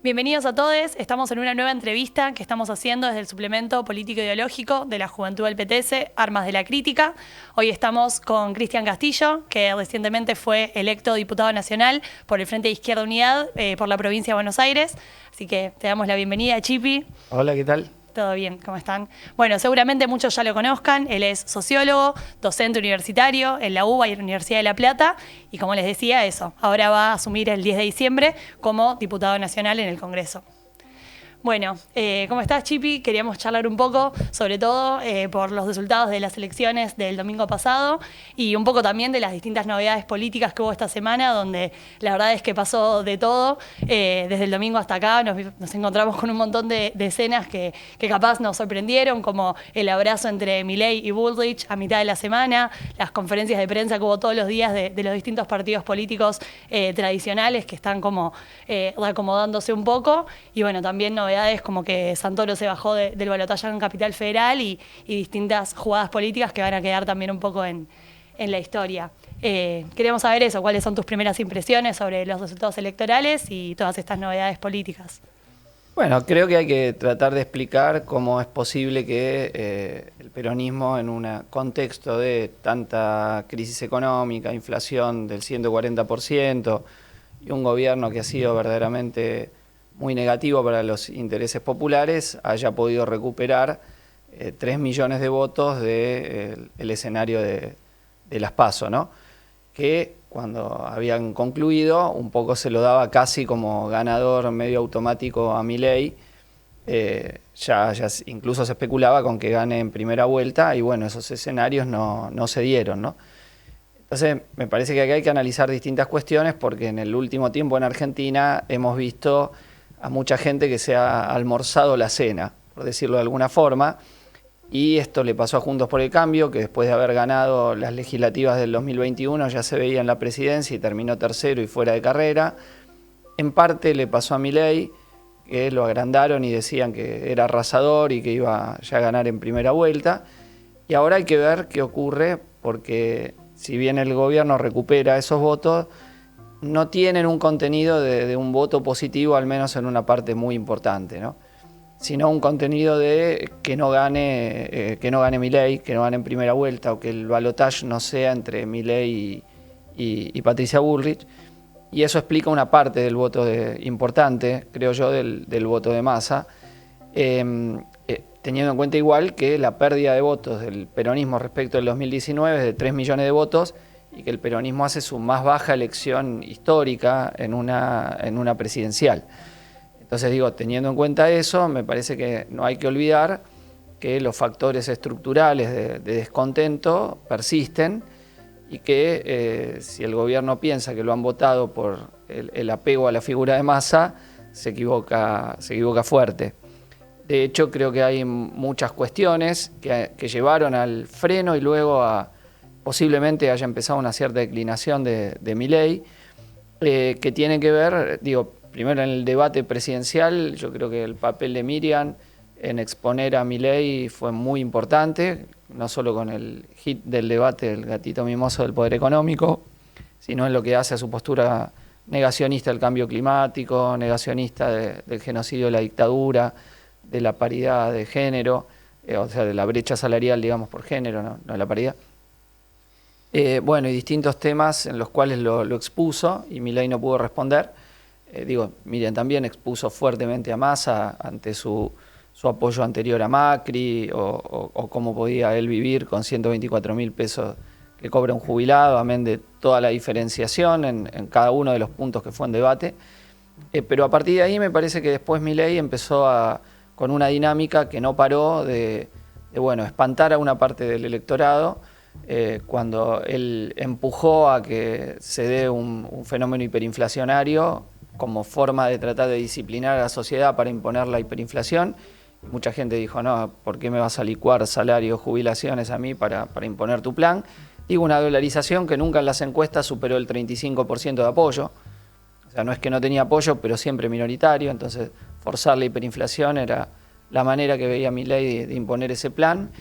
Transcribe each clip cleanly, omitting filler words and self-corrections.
Bienvenidos a todos, estamos en una nueva entrevista que estamos haciendo desde el suplemento político ideológico de la Juventud del PTS, Armas de la Crítica. Hoy estamos con Cristian Castillo, que recientemente fue electo diputado nacional por el Frente de Izquierda Unidad por la provincia de Buenos Aires. Así que te damos la bienvenida, Chipi. Hola, ¿qué tal? Todo bien, ¿cómo están? Bueno, seguramente muchos ya lo conozcan, él es sociólogo, docente universitario en la UBA y en la Universidad de La Plata, y como les decía, ahora va a asumir el 10 de diciembre como diputado nacional en el Congreso. Bueno, ¿cómo estás, Chipi? Queríamos charlar un poco, sobre todo por los resultados de las elecciones del domingo pasado y un poco también de las distintas novedades políticas que hubo esta semana, donde la verdad es que pasó de todo. Desde el domingo hasta acá nos encontramos con un montón de escenas que capaz nos sorprendieron, como el abrazo entre Milei y Bullrich a mitad de la semana, las conferencias de prensa que hubo todos los días de los distintos partidos políticos tradicionales que están como reacomodándose un poco, y bueno, también novedades como que Santoro se bajó del balotaje en Capital Federal y distintas jugadas políticas que van a quedar también un poco en la historia. Queremos saber eso, cuáles son tus primeras impresiones sobre los resultados electorales y todas estas novedades políticas. Bueno, creo que hay que tratar de explicar cómo es posible que el peronismo, en un contexto de tanta crisis económica, inflación del 140% y un gobierno que ha sido verdaderamente muy negativo para los intereses populares, haya podido recuperar 3 millones de votos del escenario de las PASO, ¿no? Que cuando habían concluido, un poco se lo daba casi como ganador medio automático a Milei. Ya incluso se especulaba con que gane en primera vuelta, y bueno, esos escenarios no se dieron, ¿no? Entonces, me parece que aquí hay que analizar distintas cuestiones, porque en el último tiempo en Argentina hemos visto a mucha gente que se ha almorzado la cena, por decirlo de alguna forma, y esto le pasó a Juntos por el Cambio, que después de haber ganado las legislativas del 2021 ya se veía en la presidencia y terminó tercero y fuera de carrera. En parte le pasó a Milei, que lo agrandaron y decían que era arrasador y que iba ya a ganar en primera vuelta, y ahora hay que ver qué ocurre, porque si bien el gobierno recupera esos votos, no tienen un contenido de un voto positivo, al menos en una parte muy importante, ¿no? Sino un contenido de que no gane Milei, que no gane en primera vuelta, o que el balotaje no sea entre Milei y Patricia Bullrich, y eso explica una parte del voto importante, creo yo, del voto de masa, teniendo en cuenta igual que la pérdida de votos del peronismo respecto del 2019 es de 3 millones de votos, y que el peronismo hace su más baja elección histórica en una presidencial. Entonces digo, teniendo en cuenta eso, me parece que no hay que olvidar que los factores estructurales de descontento persisten, y que si el gobierno piensa que lo han votado por el apego a la figura de Massa, se equivoca fuerte. De hecho, creo que hay muchas cuestiones que llevaron al freno y luego posiblemente haya empezado una cierta declinación de Milei, que tiene que ver, primero en el debate presidencial. Yo creo que el papel de Miriam en exponer a Milei fue muy importante, no solo con el hit del debate del gatito mimoso del poder económico, sino en lo que hace a su postura negacionista del cambio climático, negacionista del genocidio de la dictadura, de la paridad de género, o sea, de la brecha salarial, digamos, por género, no de la paridad. Bueno, y distintos temas en los cuales lo expuso y Milei no pudo responder. Miriam también expuso fuertemente a Massa ante su apoyo anterior a Macri, o cómo podía él vivir con 124.000 pesos que cobra un jubilado, amén de toda la diferenciación en cada uno de los puntos que fue en debate. Pero a partir de ahí me parece que después Milei empezó con una dinámica que no paró de espantar a una parte del electorado, cuando él empujó a que se dé un fenómeno hiperinflacionario como forma de tratar de disciplinar a la sociedad para imponer la hiperinflación. Mucha gente dijo, no, ¿por qué me vas a licuar salarios, jubilaciones a mí para imponer tu plan? Una dolarización que nunca en las encuestas superó el 35% de apoyo. O sea, no es que no tenía apoyo, pero siempre minoritario. Entonces, forzar la hiperinflación era la manera que veía Milei de imponer ese plan.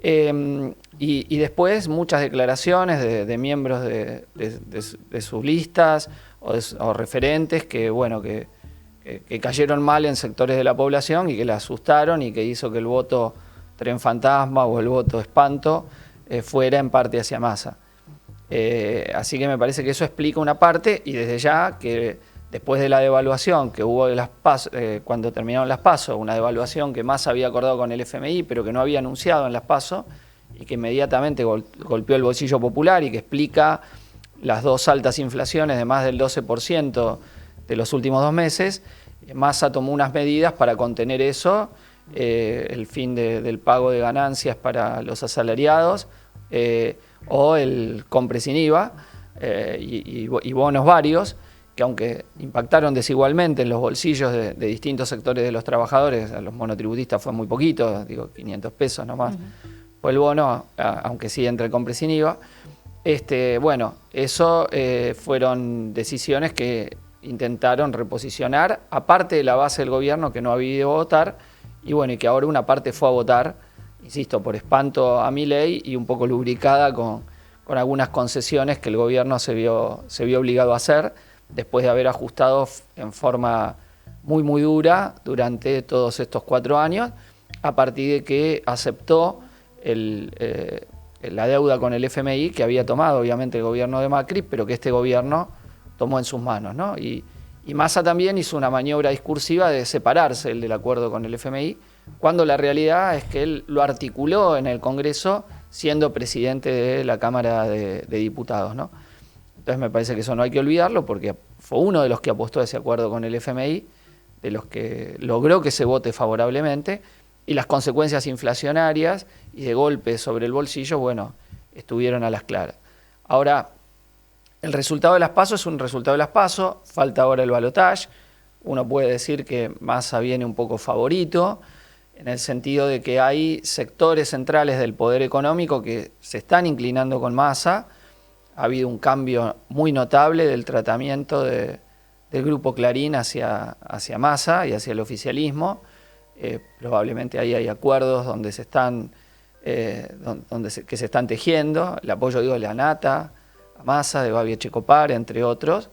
Y después muchas declaraciones de miembros de sus listas o referentes que, bueno, que cayeron mal en sectores de la población y que la asustaron y que hizo que el voto tren fantasma o el voto espanto fuera en parte hacia Massa. Así que me parece que eso explica una parte, y desde ya que después de la devaluación que hubo de las PASO, cuando terminaron las PASO, una devaluación que Massa había acordado con el FMI pero que no había anunciado en las PASO y que inmediatamente golpeó el bolsillo popular y que explica las dos altas inflaciones de más del 12% de los últimos 2 meses, Massa tomó unas medidas para contener eso, el fin del pago de ganancias para los asalariados, o el compre sin IVA, y bonos varios, que aunque impactaron desigualmente en los bolsillos de distintos sectores de los trabajadores, a los monotributistas fue muy poquito, digo 500 pesos nomás, fue el bono, aunque sí entre el compre sin IVA. Bueno, eso fueron decisiones que intentaron reposicionar, aparte de la base del gobierno que no había ido a votar, y bueno, y que ahora una parte fue a votar, insisto, por espanto a Milei y un poco lubricada con algunas concesiones que el gobierno se vio obligado a hacer después de haber ajustado en forma muy dura durante todos estos 4 años, a partir de que aceptó la deuda con el FMI que había tomado obviamente el gobierno de Macri, pero que este gobierno tomó en sus manos, ¿no? Y Massa también hizo una maniobra discursiva de separarse del acuerdo con el FMI, cuando la realidad es que él lo articuló en el Congreso siendo presidente de la Cámara de Diputados, ¿no? Entonces me parece que eso no hay que olvidarlo, porque fue uno de los que apostó a ese acuerdo con el FMI, de los que logró que se vote favorablemente, y las consecuencias inflacionarias y de golpe sobre el bolsillo, bueno, estuvieron a las claras. Ahora, el resultado de las PASO es un resultado de las PASO, falta ahora el balotaje. Uno puede decir que Massa viene un poco favorito, en el sentido de que hay sectores centrales del poder económico que se están inclinando con Massa. Ha habido un cambio muy notable del tratamiento del grupo Clarín hacia Massa y hacia el oficialismo. Probablemente ahí hay acuerdos donde se están, que se están tejiendo. El apoyo, digo, de la Nata, a Massa, de Babi Echecopar, entre otros,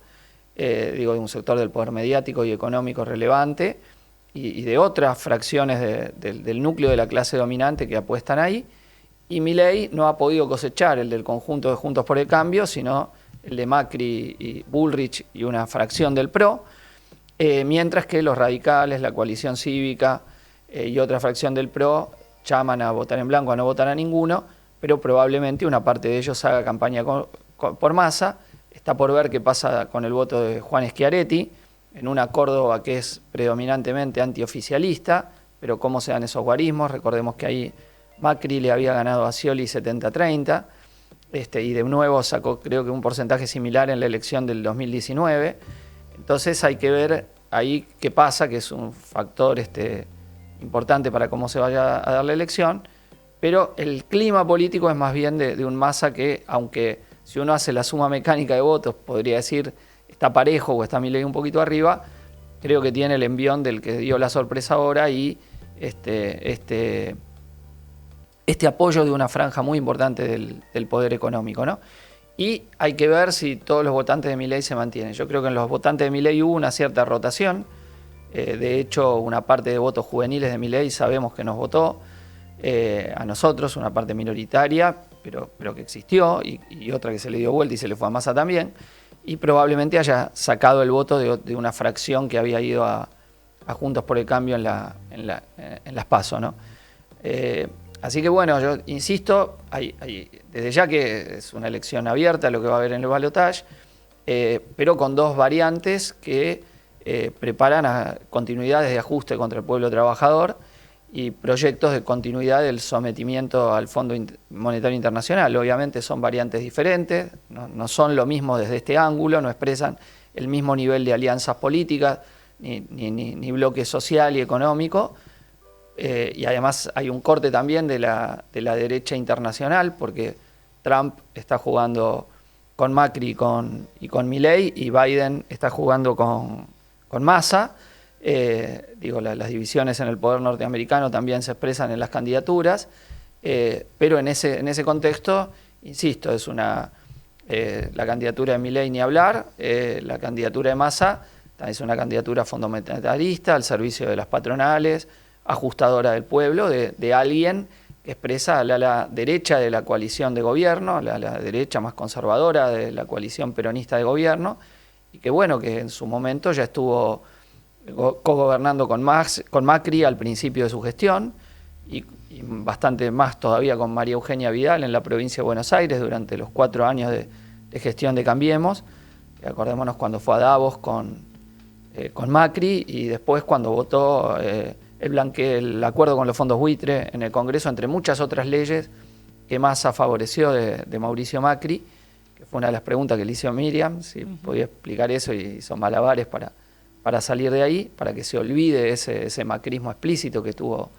de un sector del poder mediático y económico relevante, y de otras fracciones del núcleo de la clase dominante que apuestan ahí. Y Milei no ha podido cosechar el del conjunto de Juntos por el Cambio, sino el de Macri y Bullrich y una fracción del PRO, mientras que los radicales, la coalición cívica y otra fracción del PRO llaman a votar en blanco, a no votar a ninguno, pero probablemente una parte de ellos haga campaña por Massa. Está por ver qué pasa con el voto de Juan Schiaretti, en una Córdoba que es predominantemente antioficialista, pero cómo se dan esos guarismos. Recordemos que ahí Macri le había ganado a Scioli 70-30, y de nuevo sacó creo que un porcentaje similar en la elección del 2019. Entonces hay que ver ahí qué pasa, que es un factor importante para cómo se vaya a dar la elección, pero el clima político es más bien de un Massa que, aunque si uno hace la suma mecánica de votos, podría decir está parejo o está Milei un poquito arriba, creo que tiene el envión del que dio la sorpresa ahora y este apoyo de una franja muy importante del poder económico, ¿no? Y hay que ver si todos los votantes de Milei se mantienen. Yo creo que en los votantes de Milei hubo una cierta rotación. De hecho, una parte de votos juveniles de Milei sabemos que nos votó a nosotros, una parte minoritaria, pero que existió, y otra que se le dio vuelta y se le fue a Massa también, y probablemente haya sacado el voto de una fracción que había ido a Juntos por el Cambio en las PASO, ¿no? Así que bueno, yo insisto, desde ya que es una elección abierta lo que va a haber en el balotaje, pero con dos variantes que preparan a continuidades de ajuste contra el pueblo trabajador y proyectos de continuidad del sometimiento al Fondo Monetario Internacional. Obviamente son variantes diferentes, no son lo mismo desde este ángulo, no expresan el mismo nivel de alianzas políticas, ni bloque social y económico, y además hay un corte también de la derecha internacional, porque Trump está jugando con Macri y con Milei, y Biden está jugando con Massa. Las divisiones en el poder norteamericano también se expresan en las candidaturas, Pero en ese contexto, insisto, es la candidatura de Milei ni hablar, la candidatura de Massa es una candidatura fundamentalista, al servicio de las patronales, ajustadora del pueblo, de alguien que expresa a la derecha de la coalición de gobierno, la derecha más conservadora de la coalición peronista de gobierno, y que bueno, que en su momento ya estuvo cogobernando con Macri al principio de su gestión, y bastante más todavía con María Eugenia Vidal en la provincia de Buenos Aires durante los 4 años de gestión de Cambiemos. Acordémonos cuando fue a Davos con Macri, y después cuando votó el acuerdo con los fondos buitre en el Congreso, entre muchas otras leyes que Massa favoreció de Mauricio Macri, que fue una de las preguntas que le hizo Miriam, si podía explicar eso, y hizo malabares para salir de ahí, para que se olvide ese macrismo explícito que tuvo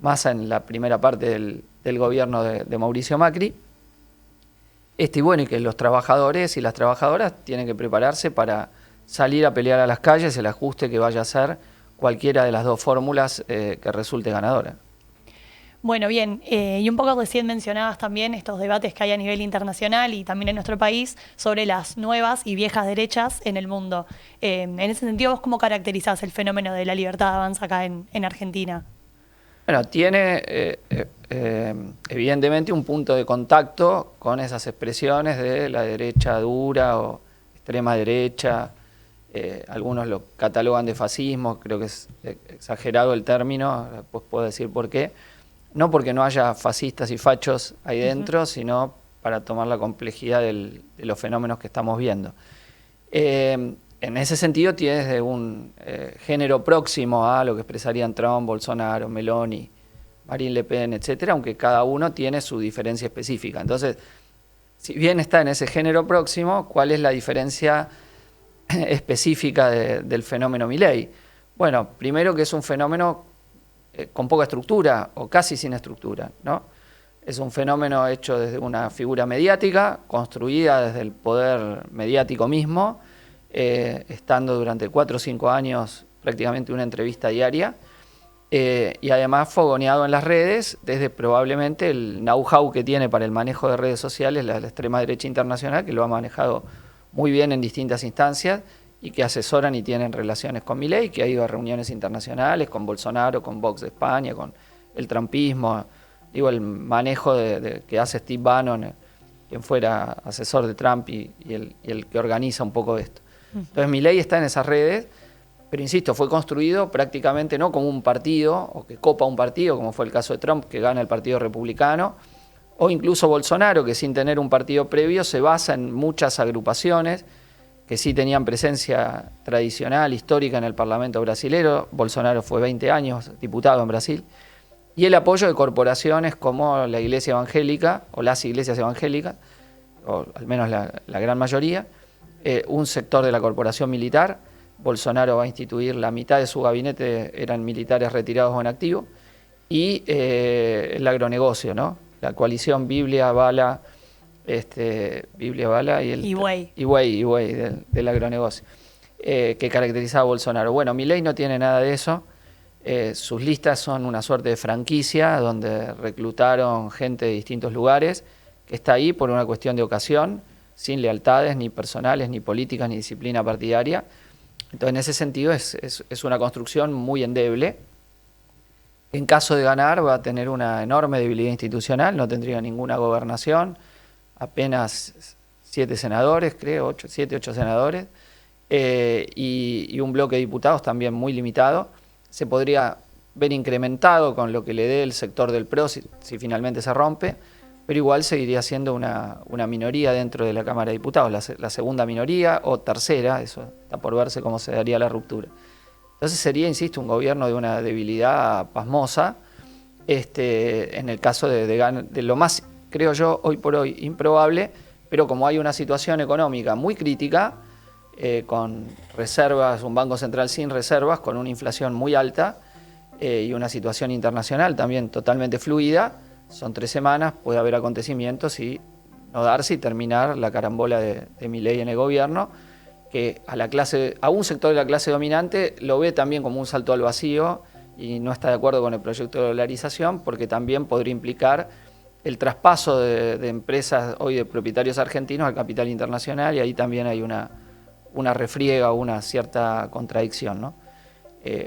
Massa en la primera parte del gobierno de Mauricio Macri. Y bueno, y que los trabajadores y las trabajadoras tienen que prepararse para salir a pelear a las calles el ajuste que vaya a ser cualquiera de las dos fórmulas que resulte ganadora. Bueno, bien, y un poco recién mencionabas también estos debates que hay a nivel internacional y también en nuestro país sobre las nuevas y viejas derechas en el mundo. En ese sentido, ¿vos cómo caracterizás el fenómeno de la libertad de avanza acá en Argentina? Bueno, tiene evidentemente un punto de contacto con esas expresiones de la derecha dura o extrema derecha. Algunos lo catalogan de fascismo, creo que es exagerado el término, pues puedo decir por qué. No porque no haya fascistas y fachos ahí dentro, sino para tomar la complejidad de los fenómenos que estamos viendo. En ese sentido tiene desde un género próximo a lo que expresarían Trump, Bolsonaro, Meloni, Marine Le Pen, etcétera, aunque cada uno tiene su diferencia específica. Entonces, si bien está en ese género próximo, ¿cuál es la diferencia específica del fenómeno Milei? Bueno, primero que es un fenómeno con poca estructura o casi sin estructura, ¿no? Es un fenómeno hecho desde una figura mediática, construida desde el poder mediático mismo, estando durante 4 o 5 años prácticamente una entrevista diaria, y además fogoneado en las redes desde probablemente el know-how que tiene para el manejo de redes sociales la extrema derecha internacional, que lo ha manejado muy bien en distintas instancias y que asesoran y tienen relaciones con Milei, que ha ido a reuniones internacionales con Bolsonaro, con Vox de España, con el trumpismo, digo, el manejo que hace Steve Bannon, quien fuera asesor de Trump y el que organiza un poco esto. Entonces Milei está en esas redes, pero insisto, fue construido prácticamente no como un partido, o que copa un partido, como fue el caso de Trump, que gana el Partido Republicano, o incluso Bolsonaro, que sin tener un partido previo se basa en muchas agrupaciones que sí tenían presencia tradicional, histórica en el Parlamento brasilero. Bolsonaro fue 20 años diputado en Brasil. Y el apoyo de corporaciones como la Iglesia Evangélica, o las iglesias evangélicas, o al menos la gran mayoría, un sector de la corporación militar. Bolsonaro va a instituir, la mitad de su gabinete eran militares retirados o en activo, y el agronegocio, ¿no? La coalición Biblia, Bala, Biblia, Bala y el Higüey del agronegocio, que caracterizaba a Bolsonaro. Bueno, Milei no tiene nada de eso. Sus listas son una suerte de franquicia donde reclutaron gente de distintos lugares, que está ahí por una cuestión de ocasión, sin lealtades ni personales, ni políticas, ni disciplina partidaria. Entonces, en ese sentido es una construcción muy endeble. En caso de ganar va a tener una enorme debilidad institucional, no tendría ninguna gobernación, apenas 7 senadores, creo, 7, 8 senadores, y un bloque de diputados también muy limitado. Se podría ver incrementado con lo que le dé el sector del PRO si finalmente se rompe, pero igual seguiría siendo una minoría dentro de la Cámara de Diputados, la segunda minoría o tercera, eso está por verse cómo se daría la ruptura. Entonces sería, insisto, un gobierno de una debilidad pasmosa, en el caso de lo más, creo yo, hoy por hoy improbable, pero como hay una situación económica muy crítica, con reservas, un banco central sin reservas, con una inflación muy alta y una situación internacional también totalmente fluida, son 3 semanas, puede haber acontecimientos y no darse y terminar la carambola de Milei en el gobierno, que a un sector de la clase dominante lo ve también como un salto al vacío y no está de acuerdo con el proyecto de dolarización, porque también podría implicar el traspaso de empresas hoy de propietarios argentinos al capital internacional, y ahí también hay una refriega o una cierta contradicción, ¿no?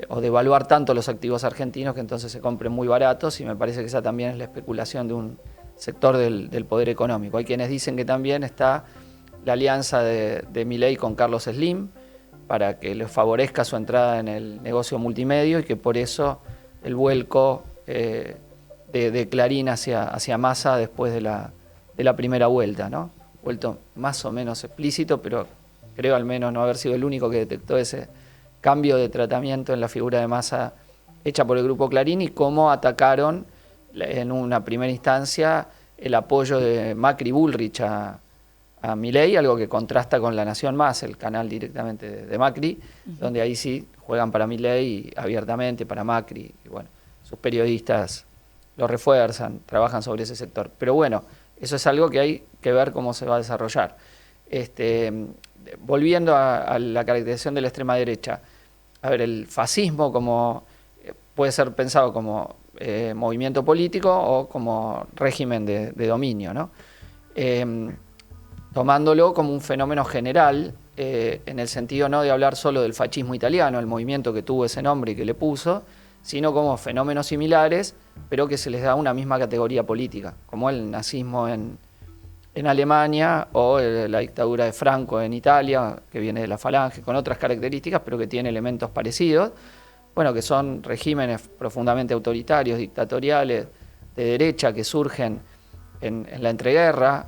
O devaluar tanto los activos argentinos que entonces se compren muy baratos, y me parece que esa también es la especulación de un sector del poder económico. Hay quienes dicen que también está la alianza de Milei con Carlos Slim para que les favorezca su entrada en el negocio multimedio, y que por eso el vuelco de Clarín hacia Massa después de la primera vuelta, ¿no? Vuelto más o menos explícito, pero creo al menos no haber sido el único que detectó ese cambio de tratamiento en la figura de Massa hecha por el Grupo Clarín, y cómo atacaron en una primera instancia el apoyo de Macri Bullrich a Milei, algo que contrasta con La Nación Más, el canal directamente de Macri, donde ahí sí juegan para Milei abiertamente, para Macri, y bueno, sus periodistas lo refuerzan, trabajan sobre ese sector. Pero bueno, eso es algo que hay que ver cómo se va a desarrollar. Volviendo a la caracterización de la extrema derecha, a ver, el fascismo puede ser pensado como movimiento político o como régimen de dominio, ¿no? Tomándolo como un fenómeno general, en el sentido no de hablar solo del fascismo italiano, el movimiento que tuvo ese nombre y que le puso, sino como fenómenos similares, pero que se les da una misma categoría política, como el nazismo en Alemania o la dictadura de Franco en Italia, que viene de la Falange, con otras características, pero que tiene elementos parecidos, bueno, que son regímenes profundamente autoritarios, dictatoriales, de derecha, que surgen en la entreguerra,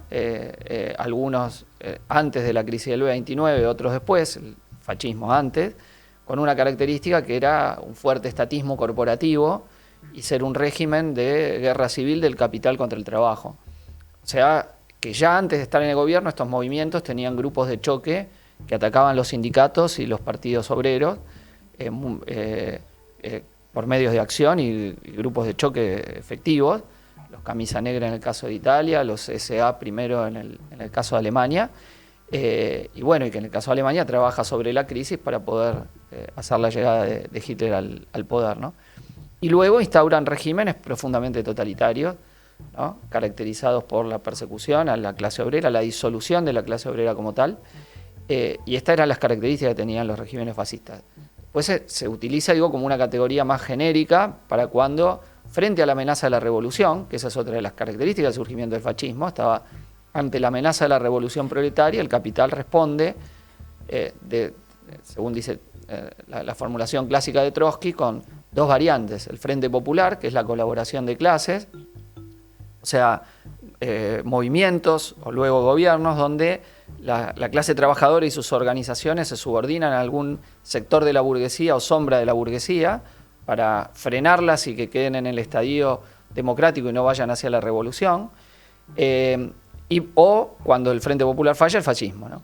algunos antes de la crisis del 29, otros después, el fascismo antes, con una característica que era un fuerte estatismo corporativo y ser un régimen de guerra civil del capital contra el trabajo. O sea, que ya antes de estar en el gobierno estos movimientos tenían grupos de choque que atacaban los sindicatos y los partidos obreros por medios de acción y grupos de choque efectivos, los Camisa Negra en el caso de Italia, los SA primero en el caso de Alemania, y bueno, y que en el caso de Alemania trabaja sobre la crisis para poder hacer la llegada de Hitler al poder, ¿no? Y luego instauran regímenes profundamente totalitarios, ¿no? Caracterizados por la persecución a la clase obrera, la disolución de la clase obrera como tal, y estas eran las características que tenían los regímenes fascistas. Pues se utiliza, digo, como una categoría más genérica para cuando, frente a la amenaza de la revolución, que esa es otra de las características del surgimiento del fascismo, estaba ante la amenaza de la revolución proletaria, el capital responde, según dice la formulación clásica de Trotsky, con dos variantes: el Frente Popular, que es la colaboración de clases, o sea, movimientos o luego gobiernos donde la clase trabajadora y sus organizaciones se subordinan a algún sector de la burguesía o sombra de la burguesía para frenarlas y que queden en el estadio democrático y no vayan hacia la revolución, o cuando el Frente Popular falla, el fascismo, ¿no?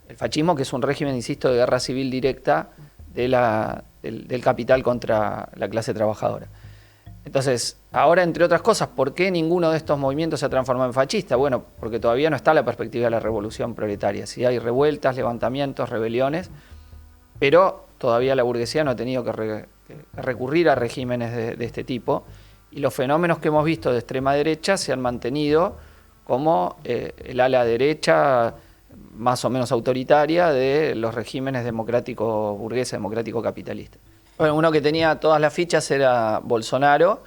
El fascismo, que es un régimen, insisto, de guerra civil directa del capital contra la clase trabajadora. Entonces, ahora, entre otras cosas, ¿por qué ninguno de estos movimientos se ha transformado en fascista? Bueno, porque todavía no está la perspectiva de la revolución proletaria. Sí hay revueltas, levantamientos, rebeliones, pero todavía la burguesía no ha tenido que recurrir a regímenes de este tipo, y los fenómenos que hemos visto de extrema derecha se han mantenido como el ala derecha más o menos autoritaria de los regímenes democráticos burgueses, democrático-capitalistas. Bueno, uno que tenía todas las fichas era Bolsonaro,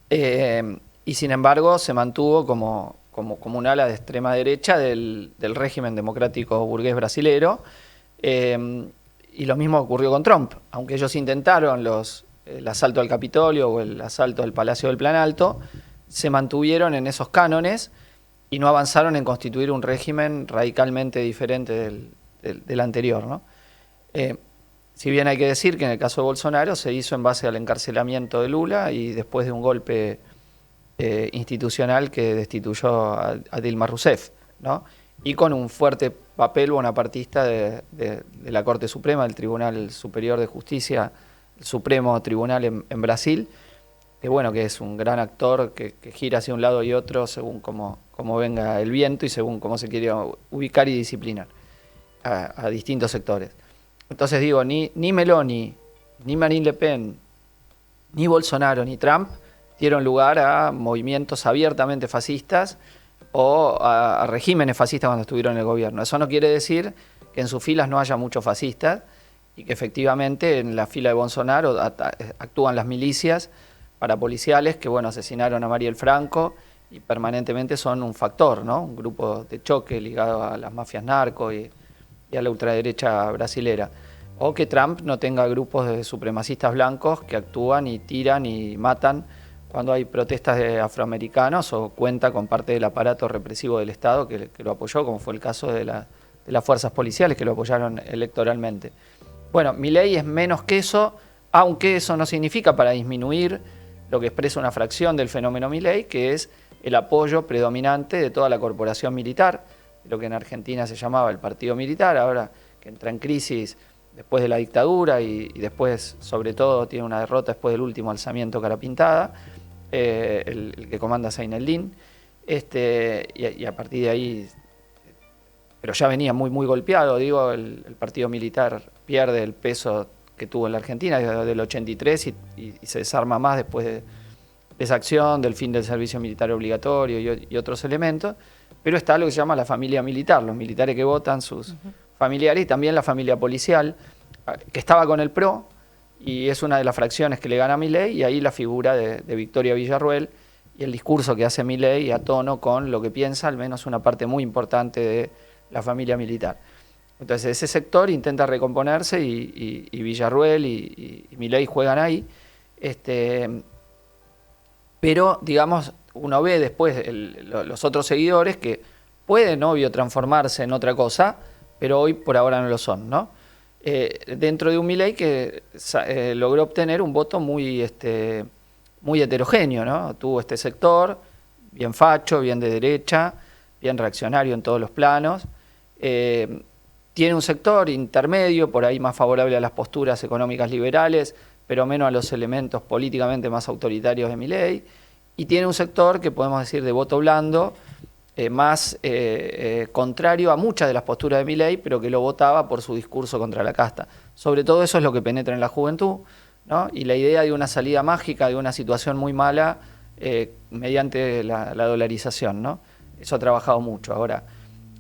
y sin embargo se mantuvo como un ala de extrema derecha del régimen democrático burgués brasilero, y lo mismo ocurrió con Trump. Aunque ellos intentaron el asalto al Capitolio o el asalto al Palacio del Planalto, se mantuvieron en esos cánones y no avanzaron en constituir un régimen radicalmente diferente del anterior, ¿no? Si bien hay que decir que en el caso de Bolsonaro se hizo en base al encarcelamiento de Lula y después de un golpe institucional que destituyó a Dilma Rousseff, ¿no? Y con un fuerte papel bonapartista de la Corte Suprema, del Tribunal Superior de Justicia, el Supremo Tribunal en Brasil, que bueno, que es un gran actor que gira hacia un lado y otro según cómo venga el viento y según cómo se quiere ubicar y disciplinar a distintos sectores. Entonces digo, ni Meloni, ni Marine Le Pen, ni Bolsonaro, ni Trump dieron lugar a movimientos abiertamente fascistas o a regímenes fascistas cuando estuvieron en el gobierno. Eso no quiere decir que en sus filas no haya muchos fascistas y que efectivamente en la fila de Bolsonaro actúan las milicias parapoliciales que, bueno, asesinaron a Mariel Franco y permanentemente son un factor, ¿no? Un grupo de choque ligado a las mafias narco y a la ultraderecha brasilera. O que Trump no tenga grupos de supremacistas blancos que actúan y tiran y matan cuando hay protestas de afroamericanos o cuenta con parte del aparato represivo del Estado que lo apoyó, como fue el caso de las fuerzas policiales que lo apoyaron electoralmente. Bueno, Milei es menos que eso, aunque eso no significa para disminuir lo que expresa una fracción del fenómeno Milei, que es el apoyo predominante de toda la corporación militar, lo que en Argentina se llamaba el partido militar, ahora que entra en crisis después de la dictadura y después, sobre todo, tiene una derrota después del último alzamiento cara pintada, el que comanda Zein el-Din, y a partir de ahí, pero ya venía muy golpeado, digo, el partido militar pierde el peso que tuvo en la Argentina desde el 83 y se desarma más después de esa acción, del fin del servicio militar obligatorio y otros elementos, pero está lo que se llama la familia militar, los militares que votan, sus familiares, y también la familia policial, que estaba con el PRO, y es una de las fracciones que le gana a Milei, y ahí la figura de Victoria Villarruel y el discurso que hace Milei a tono con lo que piensa, al menos una parte muy importante de la familia militar. Entonces ese sector intenta recomponerse y Villarruel y Milei juegan ahí, pero digamos, uno ve después los otros seguidores que pueden, obvio, transformarse en otra cosa, pero hoy por ahora no lo son, ¿no? Dentro de un Milei que logró obtener un voto muy heterogéneo, ¿no? Tuvo este sector, bien facho, bien de derecha, bien reaccionario en todos los planos. Tiene un sector intermedio, por ahí más favorable a las posturas económicas liberales, pero menos a los elementos políticamente más autoritarios de Milei. Y tiene un sector que podemos decir de voto blando, más contrario a muchas de las posturas de Milei, pero que lo votaba por su discurso contra la casta. Sobre todo eso es lo que penetra en la juventud, ¿no? Y la idea de una salida mágica de una situación muy mala mediante la dolarización, ¿no? Eso ha trabajado mucho. Ahora,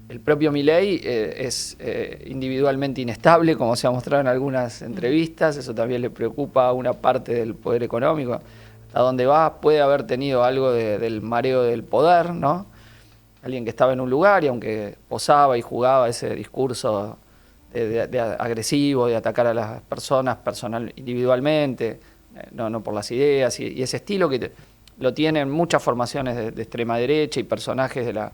el propio Milei es individualmente inestable, como se ha mostrado en algunas entrevistas, eso también le preocupa a una parte del poder económico. ¿Hasta dónde va? Puede haber tenido algo del mareo del poder, ¿no? Alguien que estaba en un lugar y aunque posaba y jugaba ese discurso de agresivo, de atacar a las personas individualmente, no por las ideas, y ese estilo que lo tienen muchas formaciones de extrema derecha y personajes de la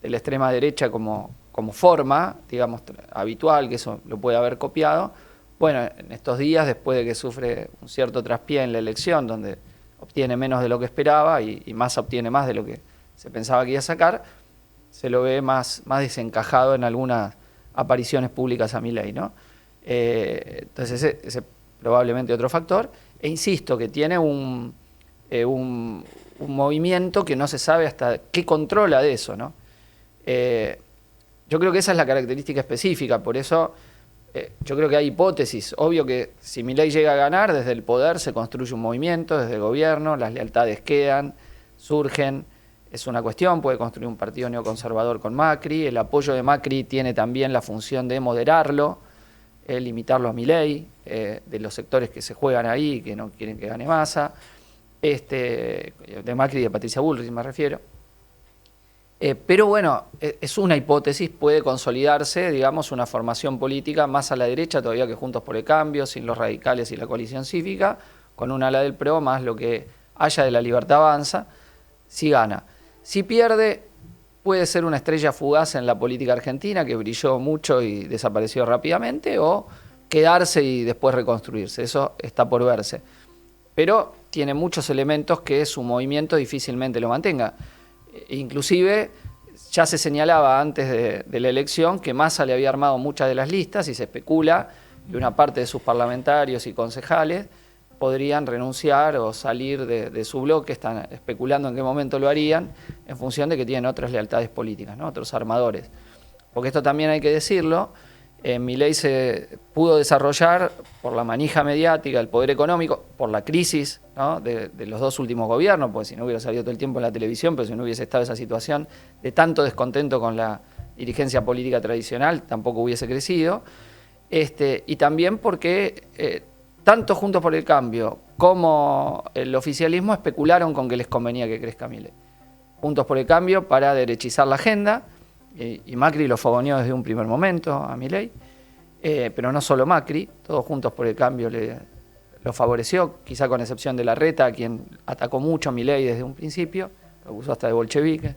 extrema derecha como forma, digamos, habitual, que eso lo puede haber copiado. Bueno, en estos días, después de que sufre un cierto traspié en la elección, donde obtiene menos de lo que esperaba y Massa obtiene más de lo que se pensaba que iba a sacar, se lo ve más desencajado en algunas apariciones públicas a Milei, ¿no? Entonces ese probablemente otro factor. E insisto, que tiene un movimiento que no se sabe hasta qué controla de eso, ¿no? Yo creo que esa es la característica específica, por eso yo creo que hay hipótesis. Obvio que si Milei llega a ganar, desde el poder se construye un movimiento, desde el gobierno, las lealtades quedan, surgen, es una cuestión, puede construir un partido neoconservador con Macri, el apoyo de Macri tiene también la función de moderarlo, limitarlo a Milei, de los sectores que se juegan ahí, que no quieren que gane Massa, de Macri y de Patricia Bullrich me refiero. Pero bueno, es una hipótesis, puede consolidarse, digamos, una formación política más a la derecha todavía que Juntos por el Cambio, sin los radicales y la coalición cívica, con un ala del PRO más lo que haya de la Libertad Avanza, si gana. Si pierde, puede ser una estrella fugaz en la política argentina que brilló mucho y desapareció rápidamente, o quedarse y después reconstruirse, eso está por verse. Pero tiene muchos elementos que su movimiento difícilmente lo mantenga. Inclusive ya se señalaba antes de la elección que Massa le había armado muchas de las listas y se especula que una parte de sus parlamentarios y concejales podrían renunciar o salir de su bloque, están especulando en qué momento lo harían, en función de que tienen otras lealtades políticas, ¿no? Otros armadores. Porque esto también hay que decirlo, Milei se pudo desarrollar por la manija mediática, el poder económico, por la crisis, ¿no?, de los dos últimos gobiernos, porque si no hubiera salido todo el tiempo en la televisión, pero si no hubiese estado esa situación de tanto descontento con la dirigencia política tradicional, tampoco hubiese crecido. Y también porque tanto Juntos por el Cambio como el oficialismo especularon con que les convenía que crezca Milei. Juntos por el Cambio para derechizar la agenda, y Macri lo fogoneó desde un primer momento a Milei, pero no solo Macri, todos Juntos por el Cambio lo favoreció, quizá con excepción de Larreta, a quien atacó mucho a Milei desde un principio, lo acusó hasta de bolchevique.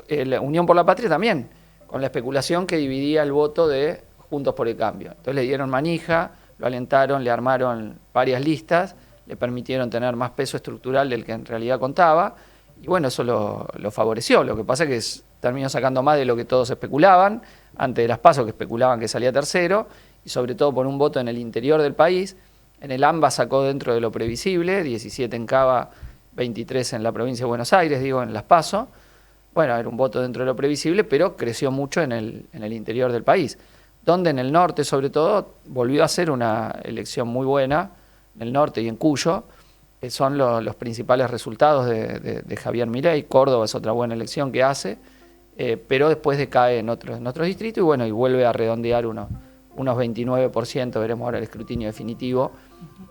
La Unión por la Patria también, con la especulación que dividía el voto de Juntos por el Cambio. Entonces le dieron manija, lo alentaron, le armaron varias listas, le permitieron tener más peso estructural del que en realidad contaba, y bueno, eso lo favoreció. Lo que pasa es que terminó sacando más de lo que todos especulaban, antes de las PASO, que especulaban que salía tercero, y sobre todo por un voto en el interior del país. En el AMBA sacó dentro de lo previsible, 17 en Cava, 23 en la provincia de Buenos Aires, digo, en las PASO. Bueno, era un voto dentro de lo previsible, pero creció mucho en el interior del país, donde en el norte, sobre todo, volvió a ser una elección muy buena, en el norte y en Cuyo, que son los principales resultados de Javier Milei. Córdoba es otra buena elección que hace, pero después decae en otros distritos y bueno, y vuelve a redondear unos 29%, veremos ahora el escrutinio definitivo,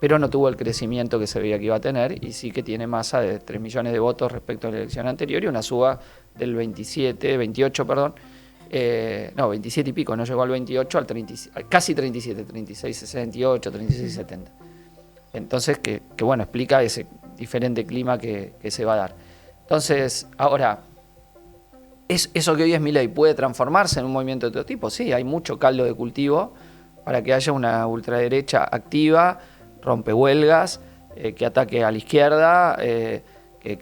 pero no tuvo el crecimiento que se veía que iba a tener, y sí que tiene masa de 3 millones de votos respecto a la elección anterior y una suba del 28, perdón, 27 y pico, no llegó al 28, casi 37, 36,68, 36,70. Entonces, que bueno, explica ese diferente clima que se va a dar. Entonces, ahora, ¿eso que hoy es Milei puede transformarse en un movimiento de otro tipo? Sí, hay mucho caldo de cultivo para que haya una ultraderecha activa, rompehuelgas, que ataque a la izquierda, que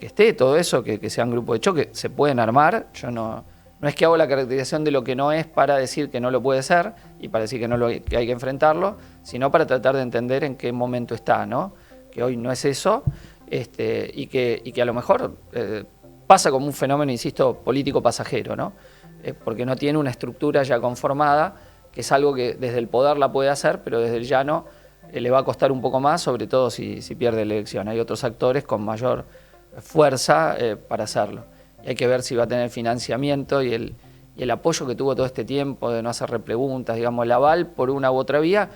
esté todo eso, que sean grupos de choque, se pueden armar. Yo no es que hago la caracterización de lo que no es para decir que no lo puede ser y para decir que hay que enfrentarlo, sino para tratar de entender en qué momento está, ¿no? Que hoy no es eso, y que a lo mejor pasa como un fenómeno, insisto, político pasajero, ¿no? Porque no tiene una estructura ya conformada, que es algo que desde el poder la puede hacer, pero desde el llano le va a costar un poco más, sobre todo si pierde la elección. Hay otros actores con mayor fuerza para hacerlo. Y hay que ver si va a tener financiamiento y el apoyo que tuvo todo este tiempo de no hacer repreguntas, digamos, el aval por una u otra vía.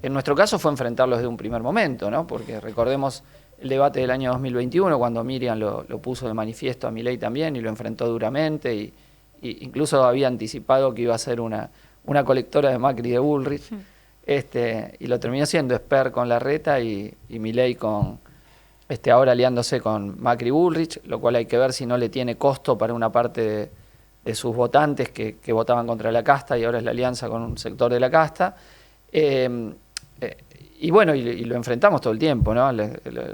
En nuestro caso fue enfrentarlo desde un primer momento, ¿no? Porque recordemos el debate del año 2021, cuando Miriam lo puso de manifiesto a Milei también y lo enfrentó duramente, y incluso había anticipado que iba a ser una colectora de Macri y de Bullrich, y lo terminó siendo Esper con Larreta y Milei con ahora aliándose con Macri y Bullrich, lo cual hay que ver si no le tiene costo para una parte de sus votantes que votaban contra la casta, y ahora es la alianza con un sector de la casta. Y bueno, y lo enfrentamos todo el tiempo, ¿no?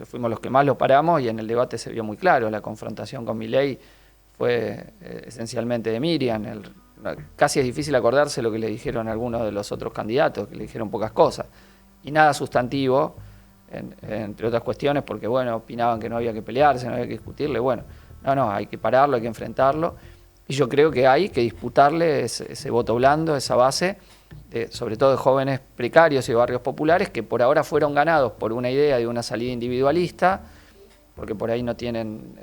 Fuimos los que más lo paramos, y en el debate se vio muy claro. La confrontación con Milei fue esencialmente de Miriam. Casi es difícil acordarse lo que le dijeron algunos de los otros candidatos, que le dijeron pocas cosas. Y nada sustantivo, entre otras cuestiones, porque bueno, opinaban que no había que pelearse, no había que discutirle. Bueno, no, hay que pararlo, hay que enfrentarlo. Y yo creo que hay que disputarle ese voto blando, esa base, sobre todo de jóvenes precarios y de barrios populares, que por ahora fueron ganados por una idea de una salida individualista, porque por ahí no tienen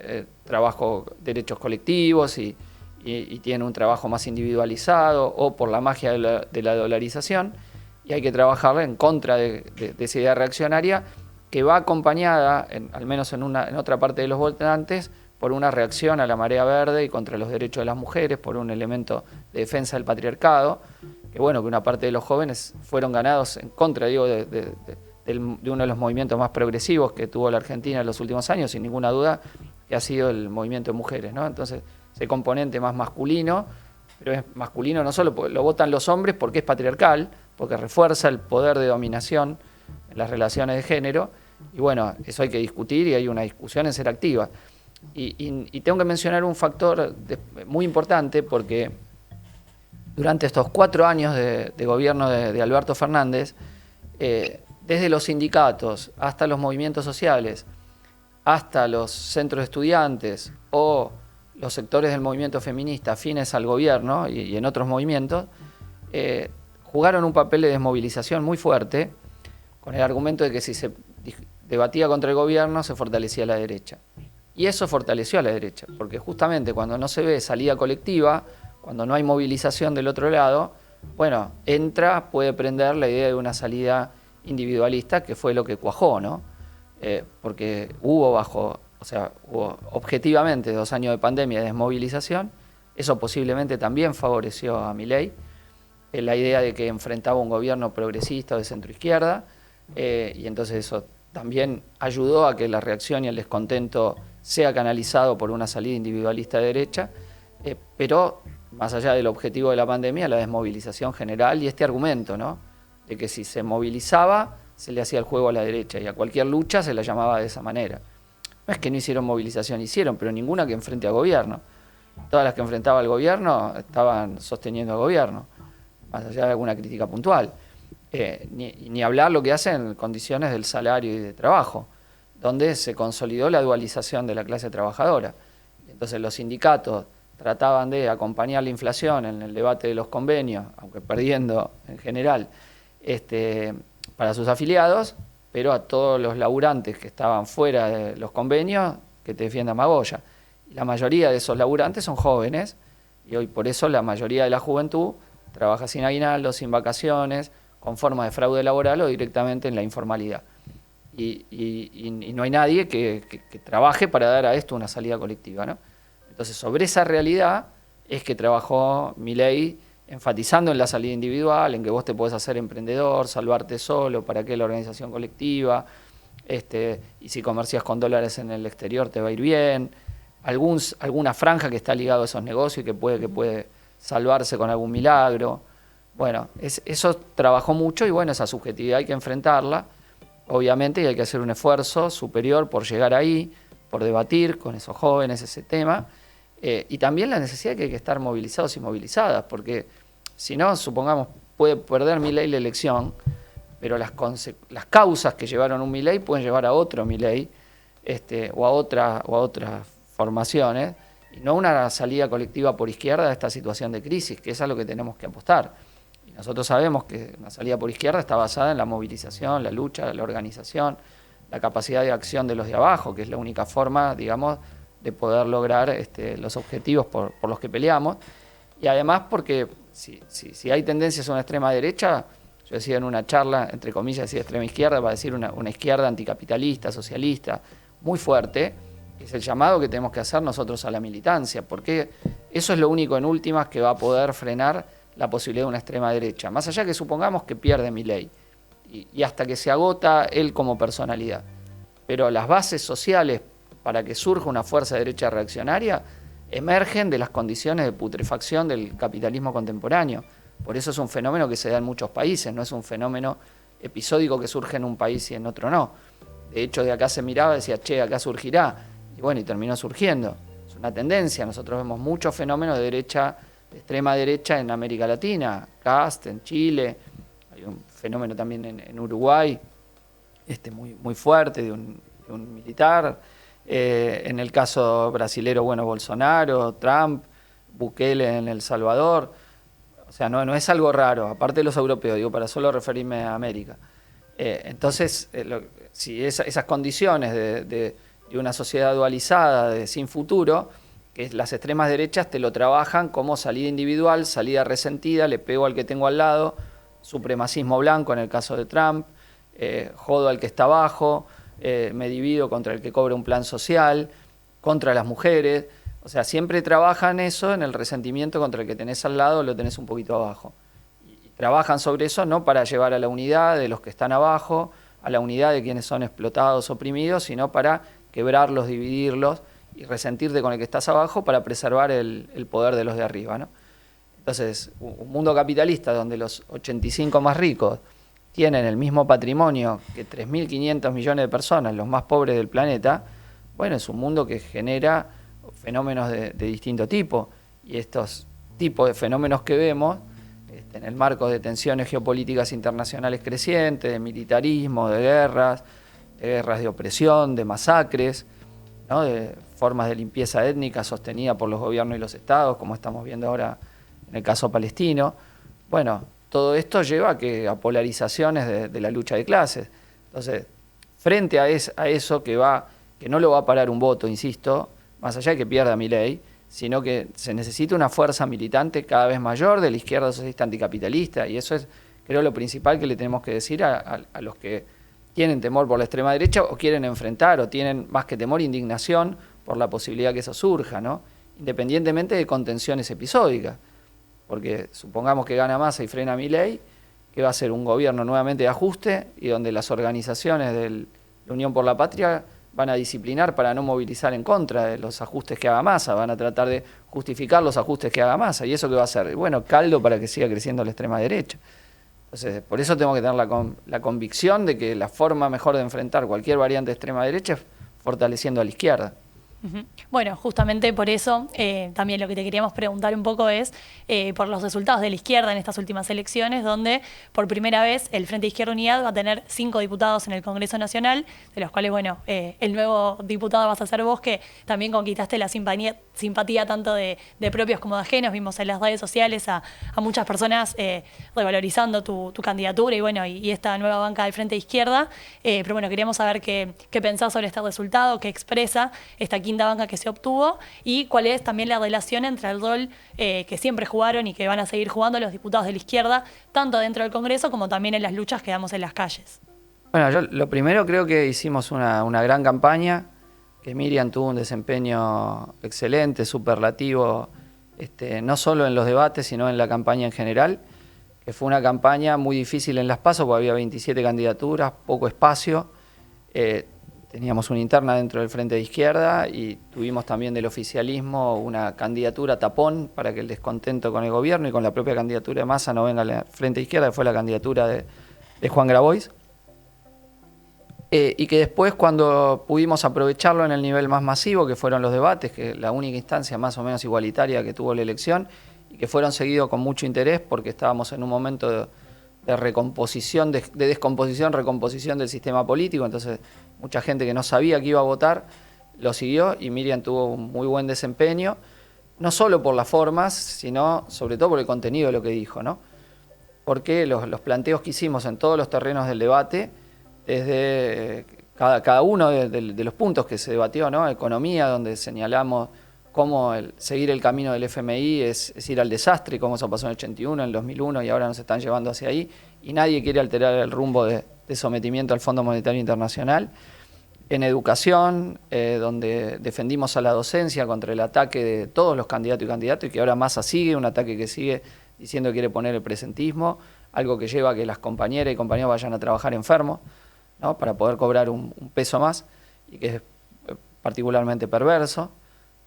derechos colectivos y tienen un trabajo más individualizado, o por la magia de la dolarización, y hay que trabajar en contra de esa idea reaccionaria, que va acompañada, al menos en otra parte de los votantes, por una reacción a la marea verde y contra los derechos de las mujeres, por un elemento de defensa del patriarcado, que bueno, que una parte de los jóvenes fueron ganados en contra, digo, de uno de los movimientos más progresivos que tuvo la Argentina en los últimos años, sin ninguna duda, que ha sido el movimiento de mujeres, ¿no? Entonces, ese componente más masculino, pero es masculino no solo porque lo votan los hombres, porque es patriarcal, porque refuerza el poder de dominación en las relaciones de género, y bueno, eso hay que discutir, y hay una discusión en ser activa. Y tengo que mencionar un factor muy importante, porque durante estos 4 años de gobierno de Alberto Fernández, desde los sindicatos hasta los movimientos sociales, hasta los centros de estudiantes o los sectores del movimiento feminista afines al gobierno y en otros movimientos, jugaron un papel de desmovilización muy fuerte con el argumento de que si se debatía contra el gobierno se fortalecía la derecha. Y eso fortaleció a la derecha, porque justamente cuando no se ve salida colectiva, cuando no hay movilización del otro lado, bueno, puede prender la idea de una salida individualista, que fue lo que cuajó, ¿no? Porque hubo objetivamente 2 años de pandemia y desmovilización, eso posiblemente también favoreció a Milei, la idea de que enfrentaba un gobierno progresista o de centroizquierda, y entonces eso también ayudó a que la reacción y el descontento sea canalizado por una salida individualista de derecha, pero más allá del objetivo de la pandemia, la desmovilización general y este argumento, ¿no?, de que si se movilizaba se le hacía el juego a la derecha y a cualquier lucha se la llamaba de esa manera. No es que no hicieron movilización, hicieron, pero ninguna que enfrente al gobierno. Todas las que enfrentaba al gobierno estaban sosteniendo al gobierno, más allá de alguna crítica puntual. Ni hablar lo que hacen en condiciones del salario y de trabajo, donde se consolidó la dualización de la clase trabajadora. Entonces los sindicatos trataban de acompañar la inflación en el debate de los convenios, aunque perdiendo en general, para sus afiliados, pero a todos los laburantes que estaban fuera de los convenios, que te defienda Magoya. La mayoría de esos laburantes son jóvenes, y hoy por eso la mayoría de la juventud trabaja sin aguinaldo, sin vacaciones, con forma de fraude laboral o directamente en la informalidad. Y no hay nadie que trabaje para dar a esto una salida colectiva, ¿no? Entonces, sobre esa realidad es que trabajó Milei, enfatizando en la salida individual, en que vos te podés hacer emprendedor, salvarte solo, para qué la organización colectiva, y si comercias con dólares en el exterior te va a ir bien, alguna franja que está ligada a esos negocios y que puede salvarse con algún milagro. Bueno, eso trabajó mucho y bueno, esa subjetividad hay que enfrentarla, obviamente, y hay que hacer un esfuerzo superior por llegar ahí, por debatir con esos jóvenes ese tema, y también la necesidad de que hay que estar movilizados y movilizadas, porque si no, supongamos, puede perder Milei la elección, pero las causas que llevaron un Milei pueden llevar a otro Milei, o a otras formaciones, y no una salida colectiva por izquierda de esta situación de crisis, que es a lo que tenemos que apostar. Y nosotros sabemos que una salida por izquierda está basada en la movilización, la lucha, la organización, la capacidad de acción de los de abajo, que es la única forma, digamos, de poder lograr los objetivos por los que peleamos. Y además porque si hay tendencias a una extrema derecha, yo decía en una charla, entre comillas, decía extrema izquierda, para decir una izquierda anticapitalista, socialista, muy fuerte, es el llamado que tenemos que hacer nosotros a la militancia, porque eso es lo único en últimas que va a poder frenar la posibilidad de una extrema derecha, más allá que supongamos que pierde Milei, y hasta que se agota él como personalidad. Pero las bases sociales para que surja una fuerza de derecha reaccionaria emergen de las condiciones de putrefacción del capitalismo contemporáneo. Por eso es un fenómeno que se da en muchos países, no es un fenómeno episódico que surge en un país y en otro no. De hecho, de acá se miraba y decía, che, acá surgirá. Y bueno, y terminó surgiendo. Es una tendencia. Nosotros vemos muchos fenómenos de extrema derecha en América Latina, Cast, en Chile, hay un fenómeno también en Uruguay, muy fuerte, de un militar. En el caso brasilero, bueno, Bolsonaro, Trump, Bukele en El Salvador. O sea, no es algo raro, aparte de los europeos, digo, para solo referirme a América. Entonces, si esas condiciones de una sociedad dualizada, sin futuro, que las extremas derechas te lo trabajan como salida individual, salida resentida, le pego al que tengo al lado, supremacismo blanco en el caso de Trump, jodo al que está abajo, me divido contra el que cobra un plan social, contra las mujeres. O sea, siempre trabajan eso en el resentimiento contra el que tenés al lado, lo tenés un poquito abajo. Y trabajan sobre eso no para llevar a la unidad de los que están abajo, a la unidad de quienes son explotados, oprimidos, sino para quebrarlos, dividirlos y resentirte con el que estás abajo para preservar el poder de los de arriba, ¿no? Entonces, un mundo capitalista donde los 85 más ricos tienen el mismo patrimonio que 3.500 millones de personas, los más pobres del planeta, bueno, es un mundo que genera fenómenos de distinto tipo. Y estos tipos de fenómenos que vemos, en el marco de tensiones geopolíticas internacionales crecientes, de militarismo, de guerras de opresión, de masacres, ¿no? De formas de limpieza étnica sostenida por los gobiernos y los estados, como estamos viendo ahora en el caso palestino. Bueno, todo esto lleva a polarizaciones de la lucha de clases. Entonces, frente a eso que no lo va a parar un voto, insisto, más allá de que pierda Milei, sino que se necesita una fuerza militante cada vez mayor de la izquierda socialista anticapitalista, y eso es, creo, lo principal que le tenemos que decir a los que tienen temor por la extrema derecha o quieren enfrentar, o tienen más que temor, indignación por la posibilidad que eso surja, ¿no? Independientemente de contenciones episódicas, porque supongamos que gana Massa y frena Milei, que va a ser un gobierno nuevamente de ajuste y donde las organizaciones de la Unión por la Patria van a disciplinar para no movilizar en contra de los ajustes que haga Massa, van a tratar de justificar los ajustes que haga Massa. ¿Y eso qué va a hacer? Bueno, caldo para que siga creciendo la extrema derecha. Entonces, por eso tengo que tener la convicción de que la forma mejor de enfrentar cualquier variante de extrema derecha es fortaleciendo a la izquierda. Bueno, justamente por eso también lo que te queríamos preguntar un poco es por los resultados de la izquierda en estas últimas elecciones, donde por primera vez el Frente Izquierda Unidad va a tener 5 diputados en el Congreso Nacional, de los cuales, bueno, el nuevo diputado vas a ser vos, que también conquistaste la simpatía tanto de propios como de ajenos. Vimos en las redes sociales a muchas personas revalorizando tu candidatura y, bueno, y esta nueva banca del Frente Izquierda. Pero bueno, queríamos saber qué pensás sobre este resultado, qué expresa esta quinta banca que se obtuvo y cuál es también la relación entre el rol que siempre jugaron y que van a seguir jugando los diputados de la izquierda, tanto dentro del Congreso como también en las luchas que damos en las calles. Bueno, yo lo primero creo que hicimos una gran campaña, que Miriam tuvo un desempeño excelente, superlativo, no solo en los debates, sino en la campaña en general, que fue una campaña muy difícil en las PASO, porque había 27 candidaturas, poco espacio. Teníamos una interna dentro del Frente de Izquierda y tuvimos también del oficialismo una candidatura tapón para que el descontento con el gobierno y con la propia candidatura de Massa no venga al Frente de Izquierda, que fue la candidatura de Juan Grabois. Y que después, cuando pudimos aprovecharlo en el nivel más masivo, que fueron los debates, que la única instancia más o menos igualitaria que tuvo la elección, y que fueron seguidos con mucho interés porque estábamos en un momento de recomposición, de descomposición, recomposición del sistema político, entonces mucha gente que no sabía que iba a votar lo siguió y Miriam tuvo un muy buen desempeño, no solo por las formas, sino sobre todo por el contenido de lo que dijo, ¿no? Porque los planteos que hicimos en todos los terrenos del debate, desde cada uno de los puntos que se debatió, ¿no? Economía, donde señalamos cómo seguir el camino del FMI es ir al desastre, cómo eso pasó en el 81, en el 2001 y ahora nos están llevando hacia ahí, y nadie quiere alterar el rumbo de sometimiento al Fondo Monetario Internacional. En educación, donde defendimos a la docencia contra el ataque de todos los candidatos y candidatas, y que ahora Massa sigue, un ataque que sigue diciendo que quiere poner el presentismo, algo que lleva a que las compañeras y compañeros vayan a trabajar enfermos, ¿no? Para poder cobrar un peso más, y que es particularmente perverso,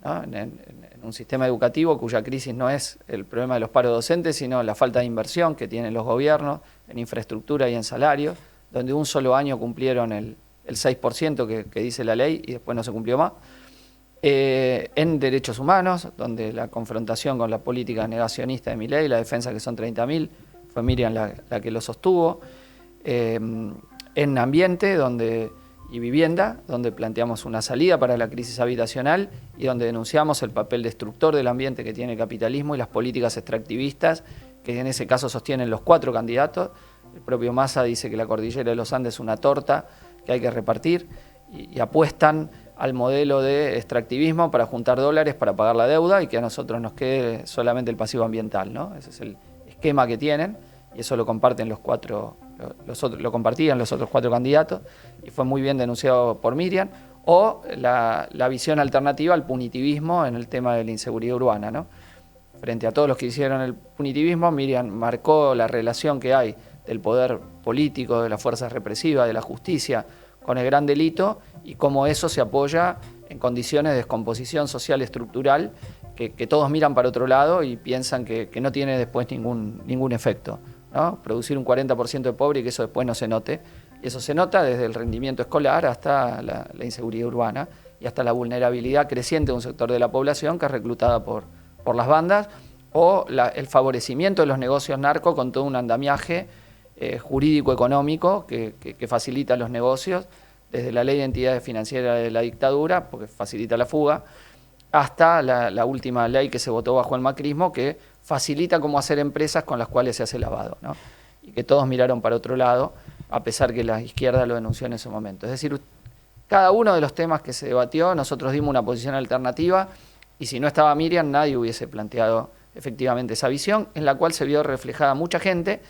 ¿no? En un sistema educativo cuya crisis no es el problema de los paros docentes, sino la falta de inversión que tienen los gobiernos en infraestructura y en salarios, donde un solo año cumplieron el 6% que dice la ley y después no se cumplió más. En derechos humanos, donde la confrontación con la política negacionista de Milei, la defensa que son 30.000, fue Miriam la que lo sostuvo. En ambiente y vivienda, donde planteamos una salida para la crisis habitacional y donde denunciamos el papel destructor del ambiente que tiene el capitalismo y las políticas extractivistas, que en ese caso sostienen los 4 candidatos. El propio Massa dice que la cordillera de los Andes es una torta que hay que repartir y apuestan al modelo de extractivismo para juntar dólares para pagar la deuda y que a nosotros nos quede solamente el pasivo ambiental, ¿no? Ese es el esquema que tienen y eso lo comparten lo compartían los otros 4 candidatos y fue muy bien denunciado por Miriam. O la visión alternativa al punitivismo en el tema de la inseguridad urbana, ¿no? Frente a todos los que hicieron el punitivismo, Miriam marcó la relación que hay del poder político, de las fuerzas represivas, de la justicia, con el gran delito y cómo eso se apoya en condiciones de descomposición social estructural que todos miran para otro lado y piensan que no tiene después ningún efecto, ¿no? Producir un 40% de pobre y que eso después no se note. Y eso se nota desde el rendimiento escolar hasta la inseguridad urbana y hasta la vulnerabilidad creciente de un sector de la población que es reclutada por las bandas o el favorecimiento de los negocios narcos con todo un andamiaje jurídico-económico que facilita los negocios desde la ley de entidades financieras de la dictadura, porque facilita la fuga, hasta la última ley que se votó bajo el macrismo, que facilita cómo hacer empresas con las cuales se hace lavado, ¿no? Y que todos miraron para otro lado, a pesar que la izquierda lo denunció en ese momento. Es decir, cada uno de los temas que se debatió, nosotros dimos una posición alternativa, y si no estaba Miriam, nadie hubiese planteado efectivamente esa visión, en la cual se vio reflejada mucha gente,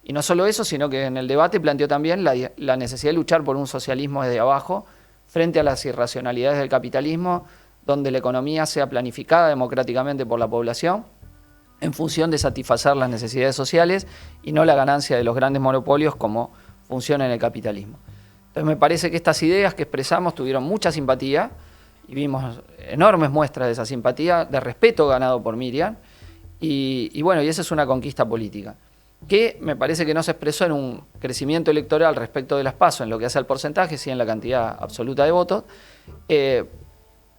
y no solo eso, sino que en el debate planteó también la necesidad de luchar por un socialismo desde abajo, frente a las irracionalidades del capitalismo, donde la economía sea planificada democráticamente por la población, en función de satisfacer las necesidades sociales y no la ganancia de los grandes monopolios como funciona en el capitalismo. Entonces me parece que estas ideas que expresamos tuvieron mucha simpatía y vimos enormes muestras de esa simpatía, de respeto ganado por Miriam, y bueno, y esa es una conquista política, que me parece que no se expresó en un crecimiento electoral respecto de las PASO en lo que hace al porcentaje, sí en la cantidad absoluta de votos,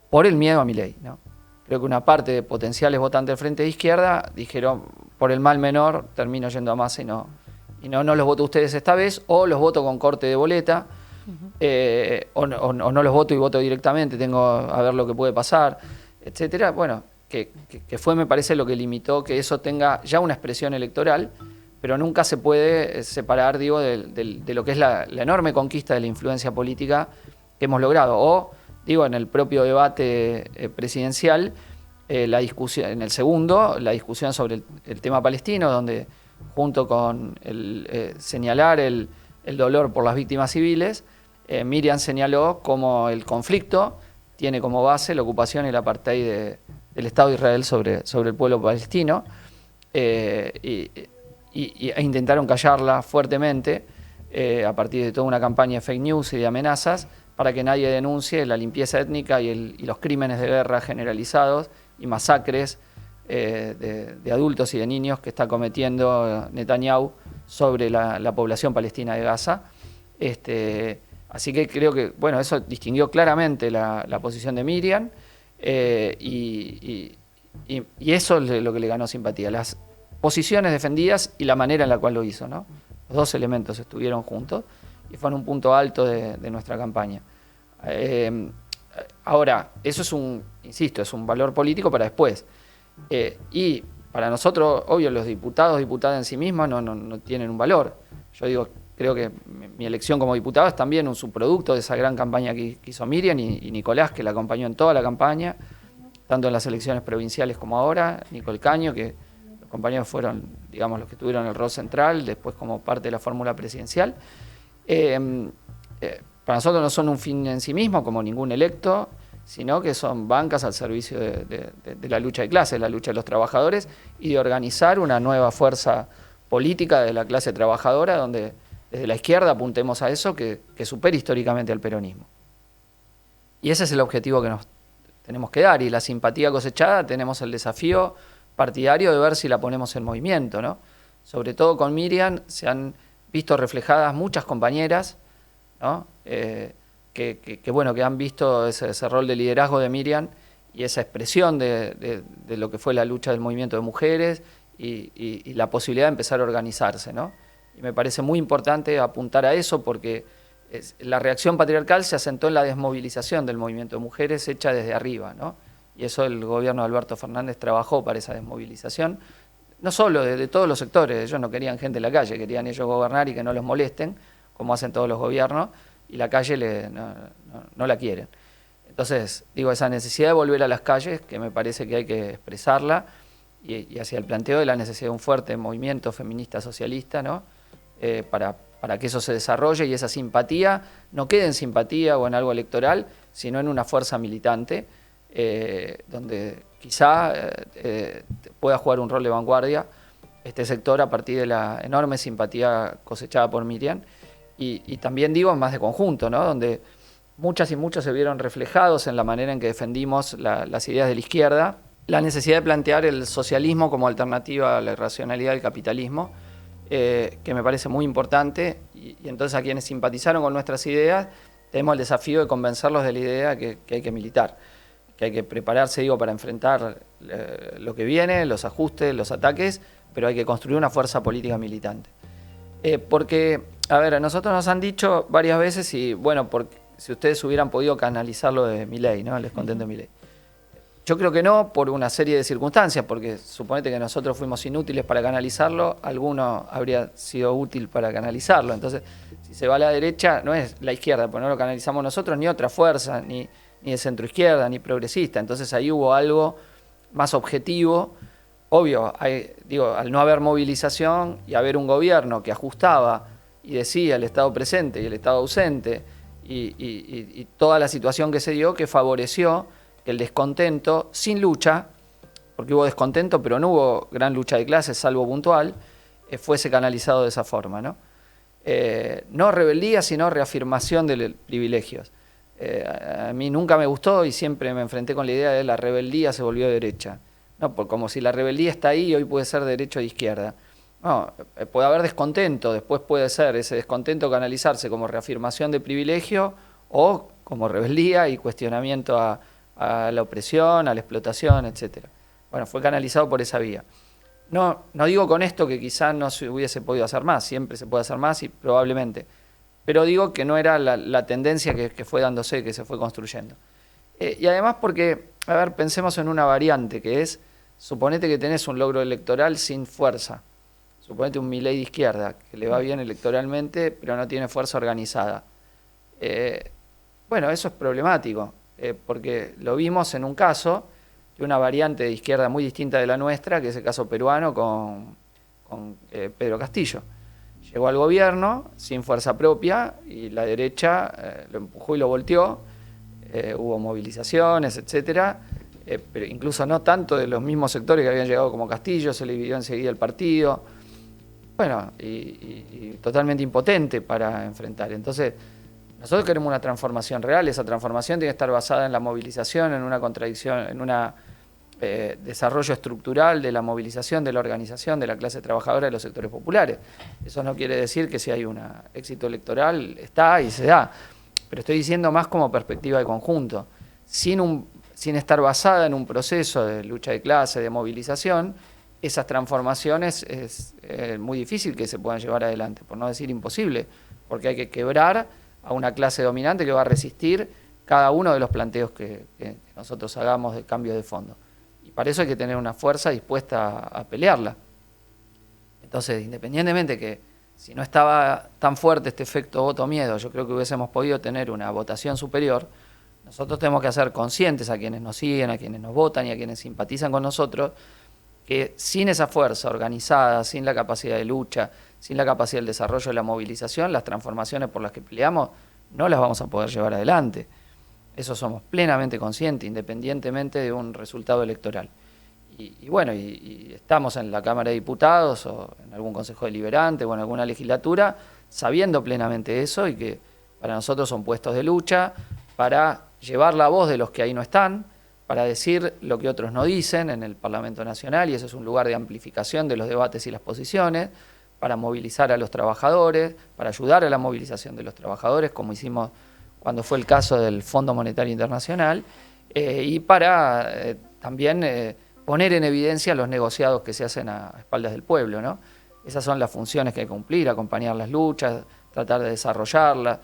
por el miedo a Milei, ¿no? Creo que una parte de potenciales votantes del Frente de Izquierda dijeron, por el mal menor, termino yendo a Massa y no los voto a ustedes esta vez, o los voto con corte de boleta, o no los voto y voto directamente, tengo a ver lo que puede pasar, etcétera. Bueno, que fue, me parece, lo que limitó que eso tenga ya una expresión electoral, pero nunca se puede separar, digo, de lo que es la enorme conquista de la influencia política que hemos logrado. O, digo, en el propio debate presidencial, la discusión, en el segundo, la discusión sobre el tema palestino, donde junto con señalar el dolor por las víctimas civiles, Miriam señaló cómo el conflicto tiene como base la ocupación y el apartheid del Estado de Israel sobre el pueblo palestino, e intentaron callarla fuertemente a partir de toda una campaña de fake news y de amenazas, para que nadie denuncie la limpieza étnica y los crímenes de guerra generalizados y masacres de adultos y de niños que está cometiendo Netanyahu sobre la población palestina de Gaza. Así que creo que, bueno, eso distinguió claramente la posición de Miriam, y eso es lo que le ganó simpatía, las posiciones defendidas y la manera en la cual lo hizo, ¿no? Los dos elementos estuvieron juntos y fueron un punto alto de nuestra campaña. Ahora, eso es es un valor político para después. Y para nosotros, obvio, los diputados, diputadas en sí mismos no tienen un valor. Yo digo, creo que mi elección como diputado es también un subproducto de esa gran campaña que hizo Miriam y Nicolás, que la acompañó en toda la campaña, tanto en las elecciones provinciales como ahora, Nicol Caño, que los compañeros fueron, digamos, los que tuvieron el rol central, después como parte de la fórmula presidencial. Para nosotros no son un fin en sí mismo, como ningún electo, sino que son bancas al servicio de la lucha de clases, la lucha de los trabajadores y de organizar una nueva fuerza política de la clase trabajadora, donde desde la izquierda apuntemos a eso que supere históricamente al peronismo. Y ese es el objetivo que nos tenemos que dar, y la simpatía cosechada tenemos el desafío partidario de ver si la ponemos en movimiento, ¿no? Sobre todo con Miriam se han visto reflejadas muchas compañeras, ¿no? Que han visto ese rol de liderazgo de Miriam y esa expresión de lo que fue la lucha del movimiento de mujeres y la posibilidad de empezar a organizarse, ¿no? Y me parece muy importante apuntar a eso, porque la reacción patriarcal se asentó en la desmovilización del movimiento de mujeres hecha desde arriba, ¿no? Y eso el gobierno de Alberto Fernández trabajó para esa desmovilización, no solo de todos los sectores. Ellos no querían gente en la calle, querían ellos gobernar y que no los molesten, como hacen todos los gobiernos, y la calle no la quieren. Entonces, digo, esa necesidad de volver a las calles, que me parece que hay que expresarla, y hacia el planteo de la necesidad de un fuerte movimiento feminista socialista, ¿no? Para que eso se desarrolle y esa simpatía no quede en simpatía o en algo electoral, sino en una fuerza militante, donde quizá pueda jugar un rol de vanguardia este sector a partir de la enorme simpatía cosechada por Miriam, y también digo más de conjunto, ¿no? Donde muchas y muchos se vieron reflejados en la manera en que defendimos las ideas de la izquierda, la necesidad de plantear el socialismo como alternativa a la irracionalidad del capitalismo, que me parece muy importante, y entonces a quienes simpatizaron con nuestras ideas tenemos el desafío de convencerlos de la idea que hay que militar, que hay que prepararse, digo, para enfrentar lo que viene, los ajustes, los ataques, pero hay que construir una fuerza política militante. Porque, a ver, a nosotros nos han dicho varias veces, y bueno, si ustedes hubieran podido canalizar lo de Milei, ¿no? El descontento de Milei. Yo creo que no, por una serie de circunstancias, porque suponete que nosotros fuimos inútiles para canalizarlo, alguno habría sido útil para canalizarlo. Entonces, si se va a la derecha, no es la izquierda, porque no lo canalizamos nosotros, ni otra fuerza, ni de centro izquierda, ni progresista. Entonces ahí hubo algo más objetivo. Obvio, al no haber movilización y haber un gobierno que ajustaba y decía el Estado presente y el Estado ausente, y toda la situación que se dio que favoreció que el descontento, sin lucha, porque hubo descontento, pero no hubo gran lucha de clases, salvo puntual, fuese canalizado de esa forma, ¿no? No rebeldía, sino reafirmación de los privilegios. A mí nunca me gustó y siempre me enfrenté con la idea de la rebeldía se volvió derecha. No, como si la rebeldía está ahí y hoy puede ser derecha o de izquierda. No, puede haber descontento, después puede ser ese descontento canalizarse como reafirmación de privilegio o como rebeldía y cuestionamiento a la opresión, a la explotación, etc. Bueno, fue canalizado por esa vía. No digo con esto que quizás no se hubiese podido hacer más, siempre se puede hacer más y probablemente, pero digo que no era la tendencia que fue dándose, que se fue construyendo. Y además porque, a ver, pensemos en una variante que es, suponete que tenés un logro electoral sin fuerza, suponete un Milei de izquierda, que le va bien electoralmente, pero no tiene fuerza organizada. Bueno, eso es problemático. Porque lo vimos en un caso de una variante de izquierda muy distinta de la nuestra, que es el caso peruano con Pedro Castillo. Llegó al gobierno sin fuerza propia y la derecha lo empujó y lo volteó, hubo movilizaciones, etcétera, pero incluso no tanto de los mismos sectores que habían llegado como Castillo, se le dividió enseguida el partido, bueno, y totalmente impotente para enfrentar. Entonces, nosotros queremos una transformación real, esa transformación tiene que estar basada en la movilización, en una contradicción, en un desarrollo estructural de la movilización, de la organización de la clase trabajadora de los sectores populares. Eso no quiere decir que si hay un éxito electoral, está y se da, pero estoy diciendo más como perspectiva de conjunto. Sin estar basada en un proceso de lucha de clase, de movilización, esas transformaciones es muy difícil que se puedan llevar adelante, por no decir imposible, porque hay que quebrar a una clase dominante que va a resistir cada uno de los planteos que nosotros hagamos de cambio de fondo. Y para eso hay que tener una fuerza dispuesta a pelearla. Entonces, independientemente que si no estaba tan fuerte este efecto voto-miedo, yo creo que hubiésemos podido tener una votación superior, nosotros tenemos que hacer conscientes a quienes nos siguen, a quienes nos votan y a quienes simpatizan con nosotros, que sin esa fuerza organizada, sin la capacidad de lucha, sin la capacidad del desarrollo de la movilización, las transformaciones por las que peleamos no las vamos a poder llevar adelante. Eso somos plenamente conscientes, independientemente de un resultado electoral. Y estamos en la Cámara de Diputados o en algún Consejo Deliberante o en alguna legislatura sabiendo plenamente eso y que para nosotros son puestos de lucha para llevar la voz de los que ahí no están, para decir lo que otros no dicen en el Parlamento Nacional, y eso es un lugar de amplificación de los debates y las posiciones, para movilizar a los trabajadores, para ayudar a la movilización de los trabajadores, como hicimos cuando fue el caso del Fondo Monetario Internacional, y para también poner en evidencia los negociados que se hacen a espaldas del pueblo, ¿no? Esas son las funciones que hay que cumplir, acompañar las luchas, tratar de desarrollarlas,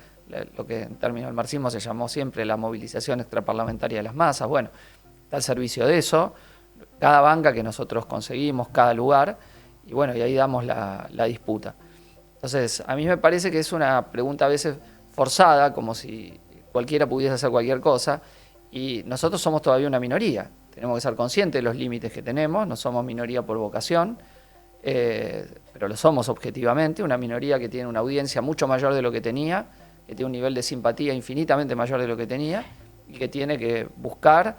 lo que en términos del marxismo se llamó siempre la movilización extraparlamentaria de las masas. Bueno, está al servicio de eso, cada banca que nosotros conseguimos, cada lugar, y bueno, y ahí damos la disputa. Entonces, a mí me parece que es una pregunta a veces forzada, como si cualquiera pudiese hacer cualquier cosa, y nosotros somos todavía una minoría. Tenemos que ser conscientes de los límites que tenemos, no somos minoría por vocación, pero lo somos objetivamente, una minoría que tiene una audiencia mucho mayor de lo que tenía, que tiene un nivel de simpatía infinitamente mayor de lo que tenía, y que tiene que buscar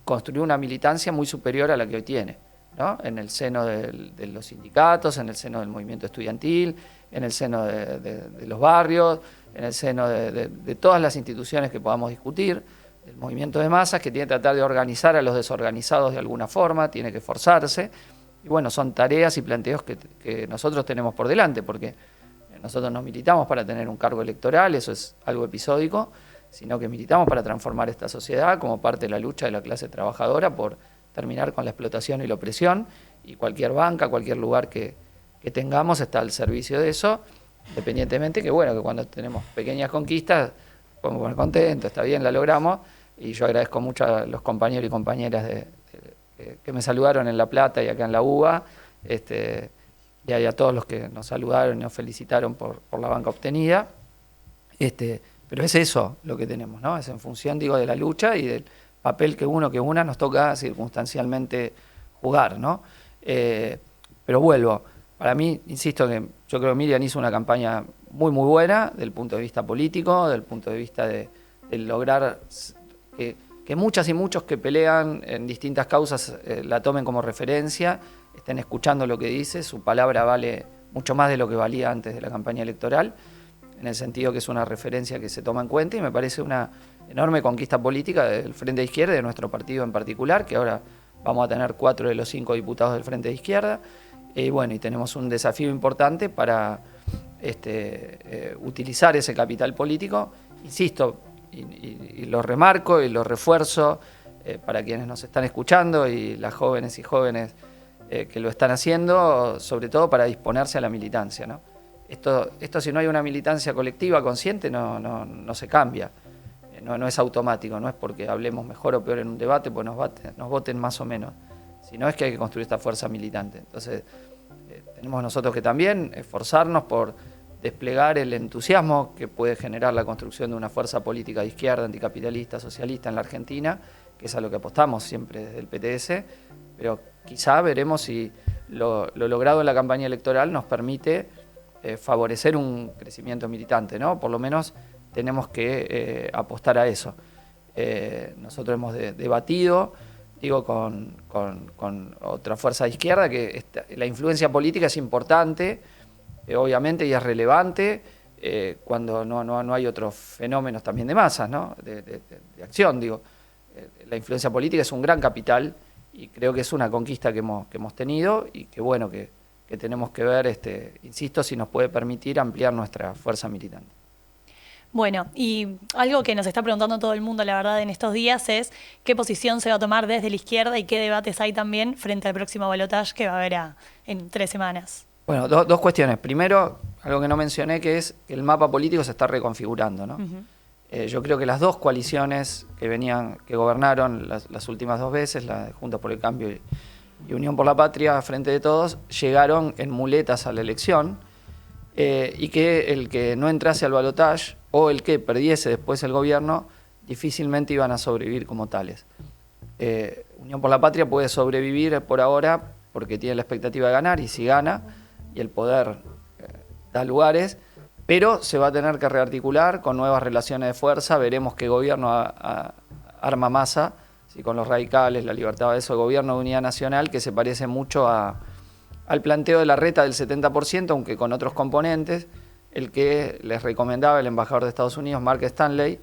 construir una militancia muy superior a la que hoy tiene, ¿no? En el seno de los sindicatos, en el seno del movimiento estudiantil, en el seno de los barrios, en el seno de todas las instituciones que podamos discutir, del movimiento de masas, que tiene que tratar de organizar a los desorganizados de alguna forma, tiene que esforzarse, y bueno, son tareas y planteos que nosotros tenemos por delante, porque nosotros no militamos para tener un cargo electoral, eso es algo episódico, sino que militamos para transformar esta sociedad como parte de la lucha de la clase trabajadora por terminar con la explotación y la opresión, y cualquier banca, cualquier lugar que tengamos está al servicio de eso, independientemente que bueno, que cuando tenemos pequeñas conquistas podemos poner contentos, está bien, la logramos, y yo agradezco mucho a los compañeros y compañeras que me saludaron en La Plata y acá en la UBA, y a todos los que nos saludaron y nos felicitaron por la banca obtenida. Pero es eso lo que tenemos, ¿no? Es en función, digo, de la lucha y del papel que una nos toca circunstancialmente jugar, ¿no? Pero vuelvo, para mí, insisto, que yo creo que Miriam hizo una campaña muy buena desde el punto de vista político, desde el punto de vista de lograr que muchas y muchos que pelean en distintas causas la tomen como referencia, estén escuchando lo que dice, su palabra vale mucho más de lo que valía antes de la campaña electoral, en el sentido que es una referencia que se toma en cuenta, y me parece una enorme conquista política del Frente de Izquierda, de nuestro partido en particular, que ahora vamos a tener 4 de los 5 diputados del Frente de Izquierda, y tenemos un desafío importante para utilizar ese capital político, insisto, y lo remarco y lo refuerzo para quienes nos están escuchando y las jóvenes y jóvenes que lo están haciendo, sobre todo para disponerse a la militancia, ¿no? Esto si no hay una militancia colectiva consciente no se cambia, no es automático, no es porque hablemos mejor o peor en un debate, pues nos voten más o menos, sino es que hay que construir esta fuerza militante. Entonces tenemos nosotros que también esforzarnos por desplegar el entusiasmo que puede generar la construcción de una fuerza política de izquierda, anticapitalista, socialista en la Argentina, que es a lo que apostamos siempre desde el PTS, pero quizá veremos si lo logrado en la campaña electoral nos permite favorecer un crecimiento militante, ¿no? Por lo menos tenemos que apostar a eso. Nosotros hemos debatido, digo, con otra fuerza de izquierda, que la influencia política es importante, obviamente, y es relevante cuando no hay otros fenómenos también de masas, ¿no? de acción, digo. La influencia política es un gran capital y creo que es una conquista que hemos tenido y que bueno, que tenemos que ver, insisto, si nos puede permitir ampliar nuestra fuerza militante. Bueno, y algo que nos está preguntando todo el mundo, la verdad, en estos días es qué posición se va a tomar desde la izquierda y qué debates hay también frente al próximo balotaje que va a haber en 3 semanas. Bueno, dos cuestiones. Primero, algo que no mencioné, que es que el mapa político se está reconfigurando, ¿no? Yo creo que las dos coaliciones que gobernaron las últimas 2 veces, la de Juntos por el Cambio y Unión por la Patria, Frente de Todos, llegaron en muletas a la elección, y que el que no entrase al balotaje o el que perdiese después el gobierno difícilmente iban a sobrevivir como tales. Unión por la Patria puede sobrevivir por ahora porque tiene la expectativa de ganar, y si gana y el poder da lugares, pero se va a tener que rearticular con nuevas relaciones de fuerza. Veremos qué gobierno arma Massa, si con los radicales, la Libertad, eso, gobierno de unidad nacional, que se parece mucho al planteo de Larreta del 70%, aunque con otros componentes, el que les recomendaba el embajador de Estados Unidos, Mark Stanley,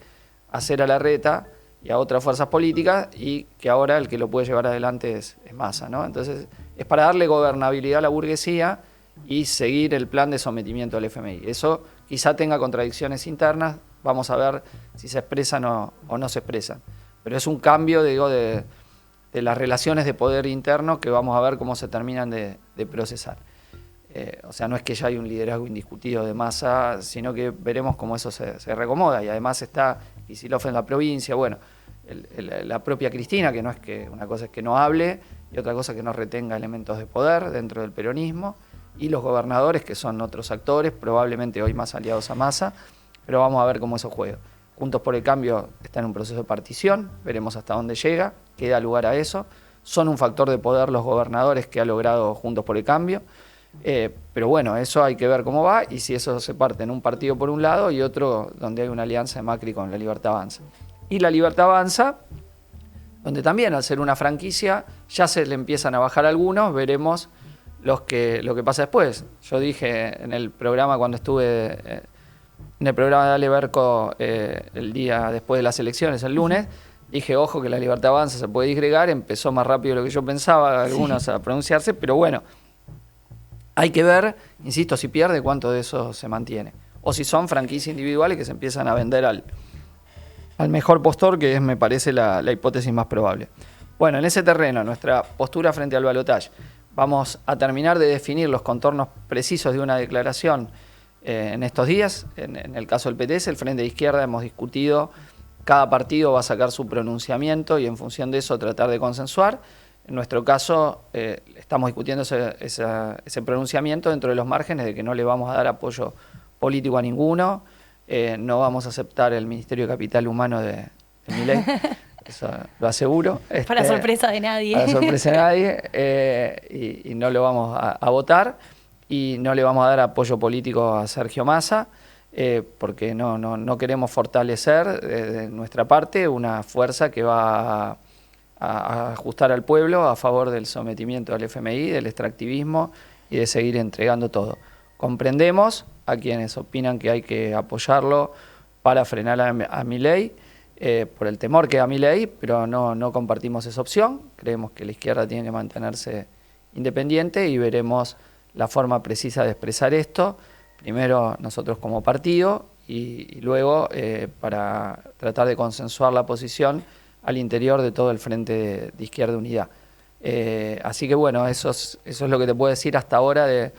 hacer a Larreta y a otras fuerzas políticas, y que ahora el que lo puede llevar adelante es Massa, ¿no? Entonces, es para darle gobernabilidad a la burguesía y seguir el plan de sometimiento al FMI. Eso quizá tenga contradicciones internas, vamos a ver si se expresan o no se expresan. Pero es un cambio, digo, de las relaciones de poder interno que vamos a ver cómo se terminan de procesar. O sea, no es que ya hay un liderazgo indiscutido de Massa, sino que veremos cómo eso se reacomoda. Y además está Kicillof en la provincia, bueno, la propia Cristina, que no es que una cosa es que no hable y otra cosa es que no retenga elementos de poder dentro del peronismo, y los gobernadores, que son otros actores, probablemente hoy más aliados a Massa, pero vamos a ver cómo eso juega. Juntos por el Cambio está en un proceso de partición, veremos hasta dónde llega, queda lugar a eso. Son un factor de poder los gobernadores que ha logrado Juntos por el Cambio, pero bueno, eso hay que ver cómo va, y si eso se parte en un partido por un lado y otro donde hay una alianza de Macri con la Libertad Avanza. Y la Libertad Avanza, donde también al ser una franquicia ya se le empiezan a bajar algunos, veremos lo que pasa después. Yo dije en el programa, cuando estuve en el programa de Ale Berco el día después de las elecciones, el lunes, dije, ojo que la Libertad Avanza se puede disgregar, empezó más rápido de lo que yo pensaba, algunos a pronunciarse, pero bueno, hay que ver, insisto, si pierde, cuánto de eso se mantiene. O si son franquicias individuales que se empiezan a vender al mejor postor, que es, me parece, la hipótesis más probable. Bueno, en ese terreno, nuestra postura frente al balotaje. Vamos a terminar de definir los contornos precisos de una declaración en estos días. En el caso del PTS, el Frente de Izquierda, hemos discutido, cada partido va a sacar su pronunciamiento y en función de eso tratar de consensuar. En nuestro caso, estamos discutiendo ese pronunciamiento dentro de los márgenes de que no le vamos a dar apoyo político a ninguno, no vamos a aceptar el Ministerio de Capital Humano de Milei, eso lo aseguro. Para sorpresa de nadie. Para sorpresa de nadie, y no lo vamos a votar, y no le vamos a dar apoyo político a Sergio Massa, porque no queremos fortalecer de nuestra parte una fuerza que va a ajustar al pueblo a favor del sometimiento al FMI, del extractivismo y de seguir entregando todo. Comprendemos a quienes opinan que hay que apoyarlo para frenar a Milei, por el temor que da Milei, pero no compartimos esa opción. Creemos que la izquierda tiene que mantenerse independiente y veremos la forma precisa de expresar esto. Primero nosotros como partido y luego para tratar de consensuar la posición al interior de todo el Frente de Izquierda Unidad. Así que bueno, eso es lo que te puedo decir hasta ahora de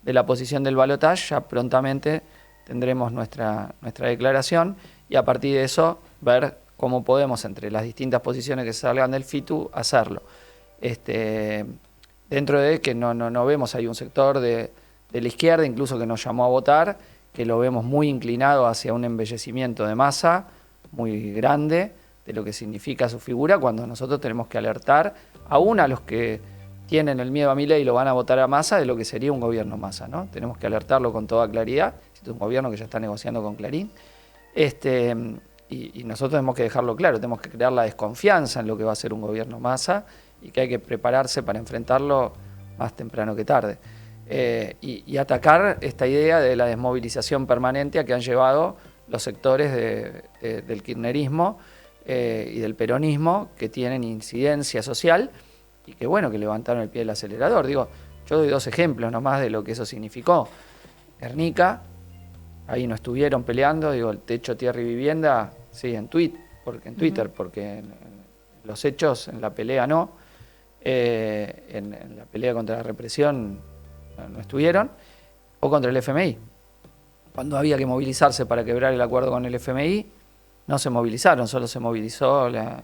la posición del balotaje. Ya prontamente tendremos nuestra declaración y a partir de eso ver cómo podemos entre las distintas posiciones que salgan del FITU hacerlo. Dentro de que no vemos, hay un sector de la izquierda incluso que nos llamó a votar, que lo vemos muy inclinado hacia un embellecimiento de Massa muy grande, de lo que significa su figura, cuando nosotros tenemos que alertar aún a los que tienen el miedo a Milei y lo van a votar a Massa de lo que sería un gobierno Massa, ¿no? Tenemos que alertarlo con toda claridad. Este es un gobierno que ya está negociando con Clarín. Y nosotros tenemos que dejarlo claro, tenemos que crear la desconfianza en lo que va a ser un gobierno Massa y que hay que prepararse para enfrentarlo más temprano que tarde. Y atacar esta idea de la desmovilización permanente a que han llevado los sectores del kirchnerismo y del peronismo, que tienen incidencia social y que bueno, que levantaron el pie del acelerador. Digo, yo doy 2 ejemplos nomás de lo que eso significó. Guernica, ahí no estuvieron peleando, digo, el techo, tierra y vivienda, sí, en Twitter, porque en los hechos, en la pelea no, en la pelea contra la represión no estuvieron, o contra el FMI. Cuando había que movilizarse para quebrar el acuerdo con el FMI, no se movilizaron, solo se movilizó la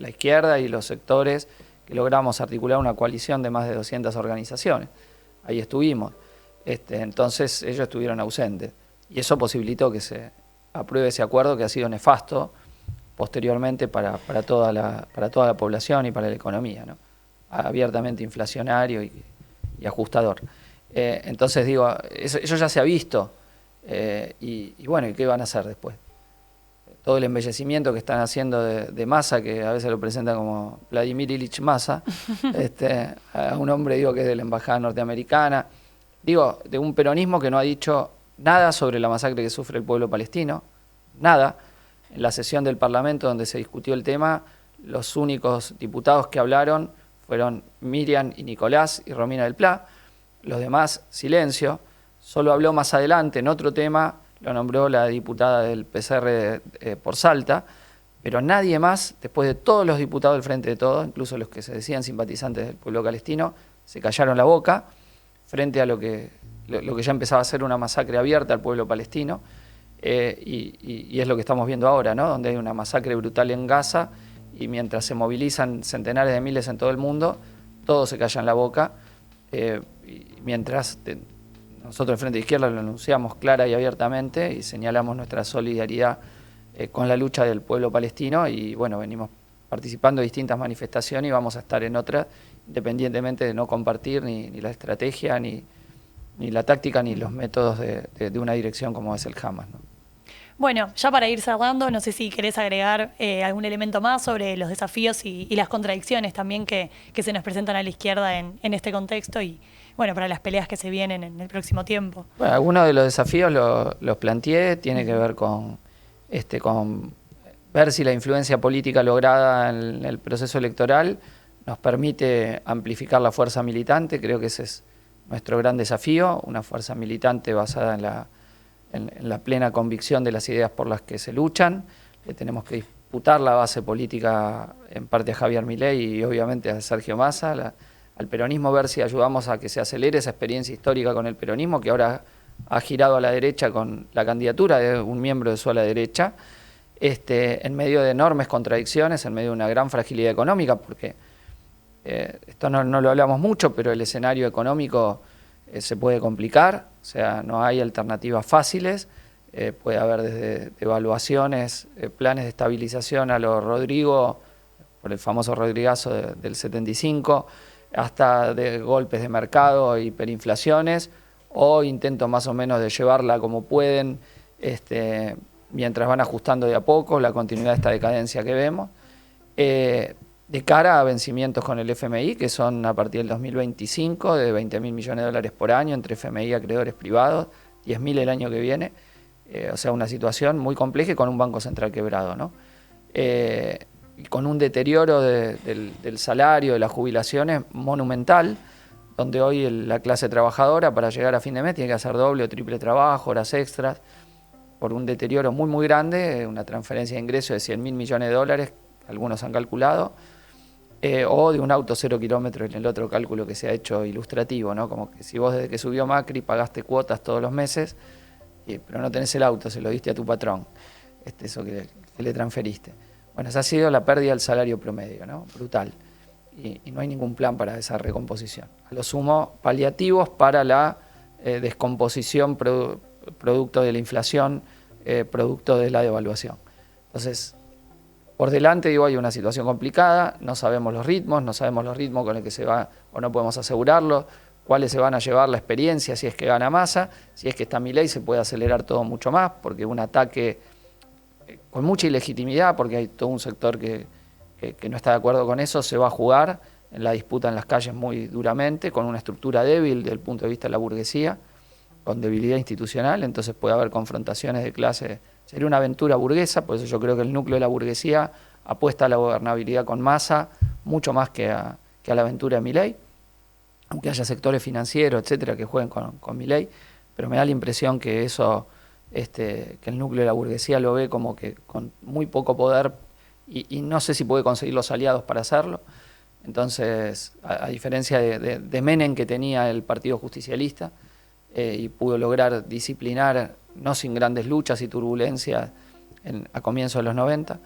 izquierda y los sectores que logramos articular una coalición de más de 200 organizaciones. Ahí estuvimos. Entonces ellos estuvieron ausentes. Y eso posibilitó que se apruebe ese acuerdo que ha sido nefasto posteriormente para toda la población y para la economía, ¿no? Abiertamente inflacionario y ajustador. Entonces digo, eso ya se ha visto. Y bueno, ¿y qué van a hacer después? Todo el embellecimiento que están haciendo de Massa, que a veces lo presentan como Vladimir Ilich Massa, a un hombre digo que es de la embajada norteamericana, digo, de un peronismo que no ha dicho nada sobre la masacre que sufre el pueblo palestino, nada. En la sesión del Parlamento donde se discutió el tema, los únicos diputados que hablaron fueron Miriam y Nicolás y Romina del Pla, los demás silencio. Solo habló más adelante en otro tema, lo nombró la diputada del PCR por Salta, pero nadie más, después de todos los diputados del Frente de Todos, incluso los que se decían simpatizantes del pueblo palestino, se callaron la boca frente a lo que ya empezaba a ser una masacre abierta al pueblo palestino, y es lo que estamos viendo ahora, ¿no? Donde hay una masacre brutal en Gaza y mientras se movilizan centenares de miles en todo el mundo, todos se callan la boca, y mientras nosotros, el Frente de Izquierda, lo anunciamos clara y abiertamente y señalamos nuestra solidaridad con la lucha del pueblo palestino y bueno, venimos participando de distintas manifestaciones y vamos a estar en otras, independientemente de no compartir ni la estrategia, ni la táctica, ni los métodos de una dirección como es el Hamas, ¿no? Bueno, ya para ir cerrando, no sé si querés agregar algún elemento más sobre los desafíos y las contradicciones también que se nos presentan a la izquierda en este contexto y bueno, para las peleas que se vienen en el próximo tiempo. Bueno, algunos de los desafíos los planteé, tiene que ver con ver si la influencia política lograda en el proceso electoral nos permite amplificar la fuerza militante. Creo que ese es nuestro gran desafío, una fuerza militante basada en la plena convicción de las ideas por las que se luchan. Le tenemos que disputar la base política en parte a Javier Milei y obviamente a Sergio Massa, al peronismo, ver si ayudamos a que se acelere esa experiencia histórica con el peronismo, que ahora ha girado a la derecha con la candidatura de un miembro de su ala derecha, en medio de enormes contradicciones, en medio de una gran fragilidad económica, porque esto no lo hablamos mucho, pero el escenario económico se puede complicar, o sea, no hay alternativas fáciles, puede haber desde devaluaciones, planes de estabilización a lo Rodrigo, por el famoso Rodrigazo del 75, hasta de golpes de mercado, hiperinflaciones, o intentos más o menos de llevarla como pueden, mientras van ajustando de a poco la continuidad de esta decadencia que vemos, de cara a vencimientos con el FMI, que son a partir del 2025, de 20.000 millones de dólares por año, entre FMI y acreedores privados, 10.000 el año que viene, o sea, una situación muy compleja y con un Banco Central quebrado, ¿no? Y con un deterioro del salario, de las jubilaciones monumental, donde hoy la clase trabajadora para llegar a fin de mes tiene que hacer doble o triple trabajo, horas extras, por un deterioro muy muy grande, una transferencia de ingresos de 100.000 millones de dólares, algunos han calculado, o de un auto 0 kilómetros en el otro cálculo que se ha hecho ilustrativo, ¿no? Como que si vos desde que subió Macri pagaste cuotas todos los meses, pero no tenés el auto, se lo diste a tu patrón, eso que le transferiste. Bueno, esa ha sido la pérdida del salario promedio, ¿no? Brutal. Y no hay ningún plan para esa recomposición. A lo sumo, paliativos para la descomposición producto de la inflación, producto de la devaluación. Entonces, por delante, digo, hay una situación complicada, no sabemos los ritmos con el que se va, o no podemos asegurarlo, cuáles se van a llevar la experiencia, si es que gana Massa, si es que está Milei, se puede acelerar todo mucho más, porque un ataque con mucha ilegitimidad, porque hay todo un sector que no está de acuerdo con eso, se va a jugar en la disputa en las calles muy duramente, con una estructura débil desde el punto de vista de la burguesía, con debilidad institucional, entonces puede haber confrontaciones de clase. Sería una aventura burguesa, por eso yo creo que el núcleo de la burguesía apuesta a la gobernabilidad con Massa, mucho más que a la aventura de Milei, aunque haya sectores financieros, etcétera, que jueguen con Milei, pero me da la impresión que eso, que el núcleo de la burguesía lo ve como que con muy poco poder y no sé si puede conseguir los aliados para hacerlo. Entonces, a diferencia de Menem, que tenía el Partido Justicialista y pudo lograr disciplinar, no sin grandes luchas y turbulencias a comienzos de los 90,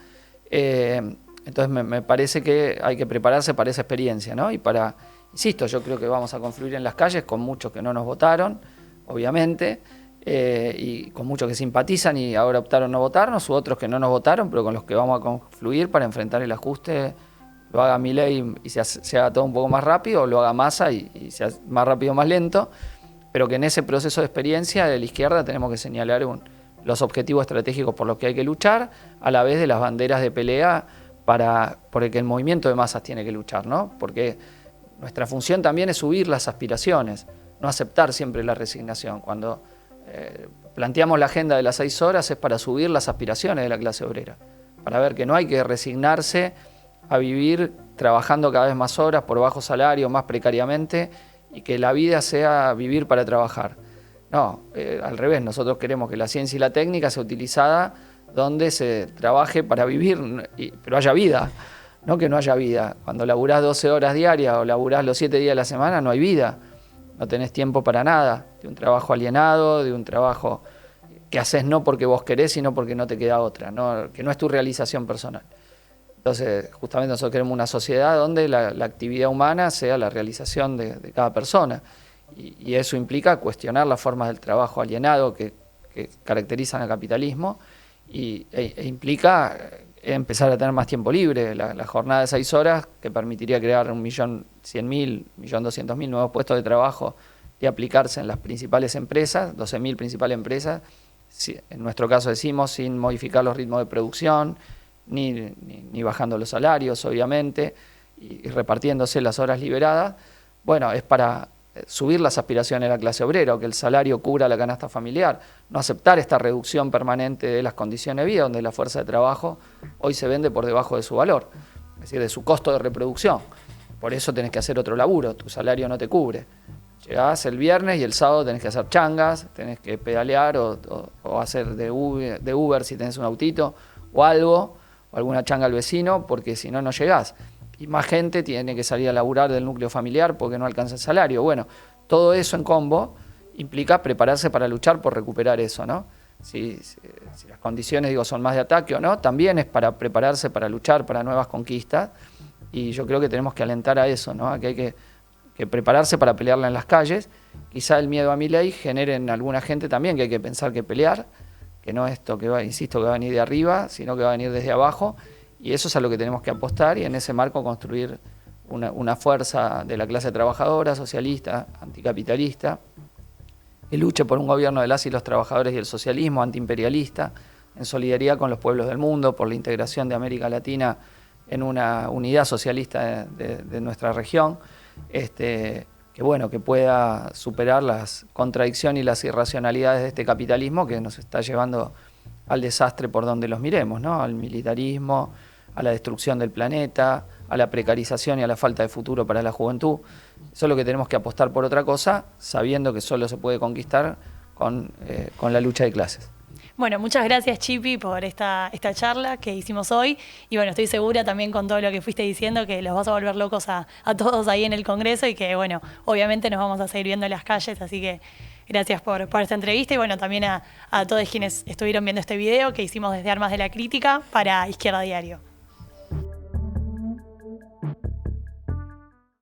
entonces me parece que hay que prepararse para esa experiencia, ¿no? Y para, insisto, yo creo que vamos a confluir en las calles con muchos que no nos votaron, obviamente, y con muchos que simpatizan y ahora optaron no votarnos, u otros que no nos votaron, pero con los que vamos a confluir para enfrentar el ajuste, lo haga Milei y se haga todo un poco más rápido, o lo haga Massa y sea más rápido o más lento, pero que en ese proceso de experiencia de la izquierda tenemos que señalar los objetivos estratégicos por los que hay que luchar, a la vez de las banderas de pelea por el que el movimiento de masas tiene que luchar, ¿no? Porque nuestra función también es subir las aspiraciones, no aceptar siempre la resignación. Cuando planteamos la agenda de las 6 horas es para subir las aspiraciones de la clase obrera, para ver que no hay que resignarse a vivir trabajando cada vez más horas por bajo salario, más precariamente, y que la vida sea vivir para trabajar. No, al revés, nosotros queremos que la ciencia y la técnica sea utilizada donde se trabaje para vivir, pero haya vida, no que no haya vida. Cuando laburás 12 horas diarias o laburás los 7 días de la semana, no hay vida. No tenés tiempo para nada, de un trabajo alienado, de un trabajo que haces no porque vos querés, sino porque no te queda otra, ¿no? Que no es tu realización personal. Entonces, justamente nosotros queremos una sociedad donde la actividad humana sea la realización de cada persona. Y eso implica cuestionar las formas del trabajo alienado que caracterizan al capitalismo e implica empezar a tener más tiempo libre. La jornada de 6 horas que permitiría crear 1.100.000, 1.200.000 nuevos puestos de trabajo y aplicarse en las principales empresas, 12.000 principales empresas, en nuestro caso decimos sin modificar los ritmos de producción, ni bajando los salarios, obviamente, y repartiéndose las horas liberadas. Bueno, es para subir las aspiraciones de la clase obrera, o que el salario cubra la canasta familiar, no aceptar esta reducción permanente de las condiciones de vida, donde la fuerza de trabajo hoy se vende por debajo de su valor, es decir, de su costo de reproducción. Por eso tenés que hacer otro laburo, tu salario no te cubre. Llegás el viernes y el sábado tenés que hacer changas, tenés que pedalear o hacer de Uber si tenés un autito o algo, o alguna changa al vecino, porque si no, no llegás. Y más gente tiene que salir a laburar del núcleo familiar porque no alcanza el salario. Bueno, todo eso en combo implica prepararse para luchar por recuperar eso, ¿no? Si las condiciones, digo, son más de ataque o no, también es para prepararse para luchar para nuevas conquistas, y yo creo que tenemos que alentar a eso, ¿no? A que hay que prepararse para pelearla en las calles. Quizá el miedo a Milei genere en alguna gente también que hay que pensar que pelear, que no esto que va, insisto, que va a venir de arriba, sino que va a venir desde abajo, y eso es a lo que tenemos que apostar, y en ese marco construir una fuerza de la clase trabajadora, socialista, anticapitalista, que luche por un gobierno de las y los trabajadores y el socialismo antiimperialista, en solidaridad con los pueblos del mundo, por la integración de América Latina en una unidad socialista de nuestra región, que bueno, que pueda superar las contradicciones y las irracionalidades de este capitalismo que nos está llevando al desastre por donde los miremos, ¿no? Al militarismo, a la destrucción del planeta, a la precarización y a la falta de futuro para la juventud. Eso es lo que tenemos que apostar por otra cosa, sabiendo que solo se puede conquistar con la lucha de clases. Bueno, muchas gracias, Chipi, por esta charla que hicimos hoy. Y bueno, estoy segura también con todo lo que fuiste diciendo que los vas a volver locos a todos ahí en el Congreso y que, bueno, obviamente nos vamos a seguir viendo en las calles. Así que gracias por esta entrevista y, bueno, también a todos quienes estuvieron viendo este video que hicimos desde Armas de la Crítica para Izquierda Diario.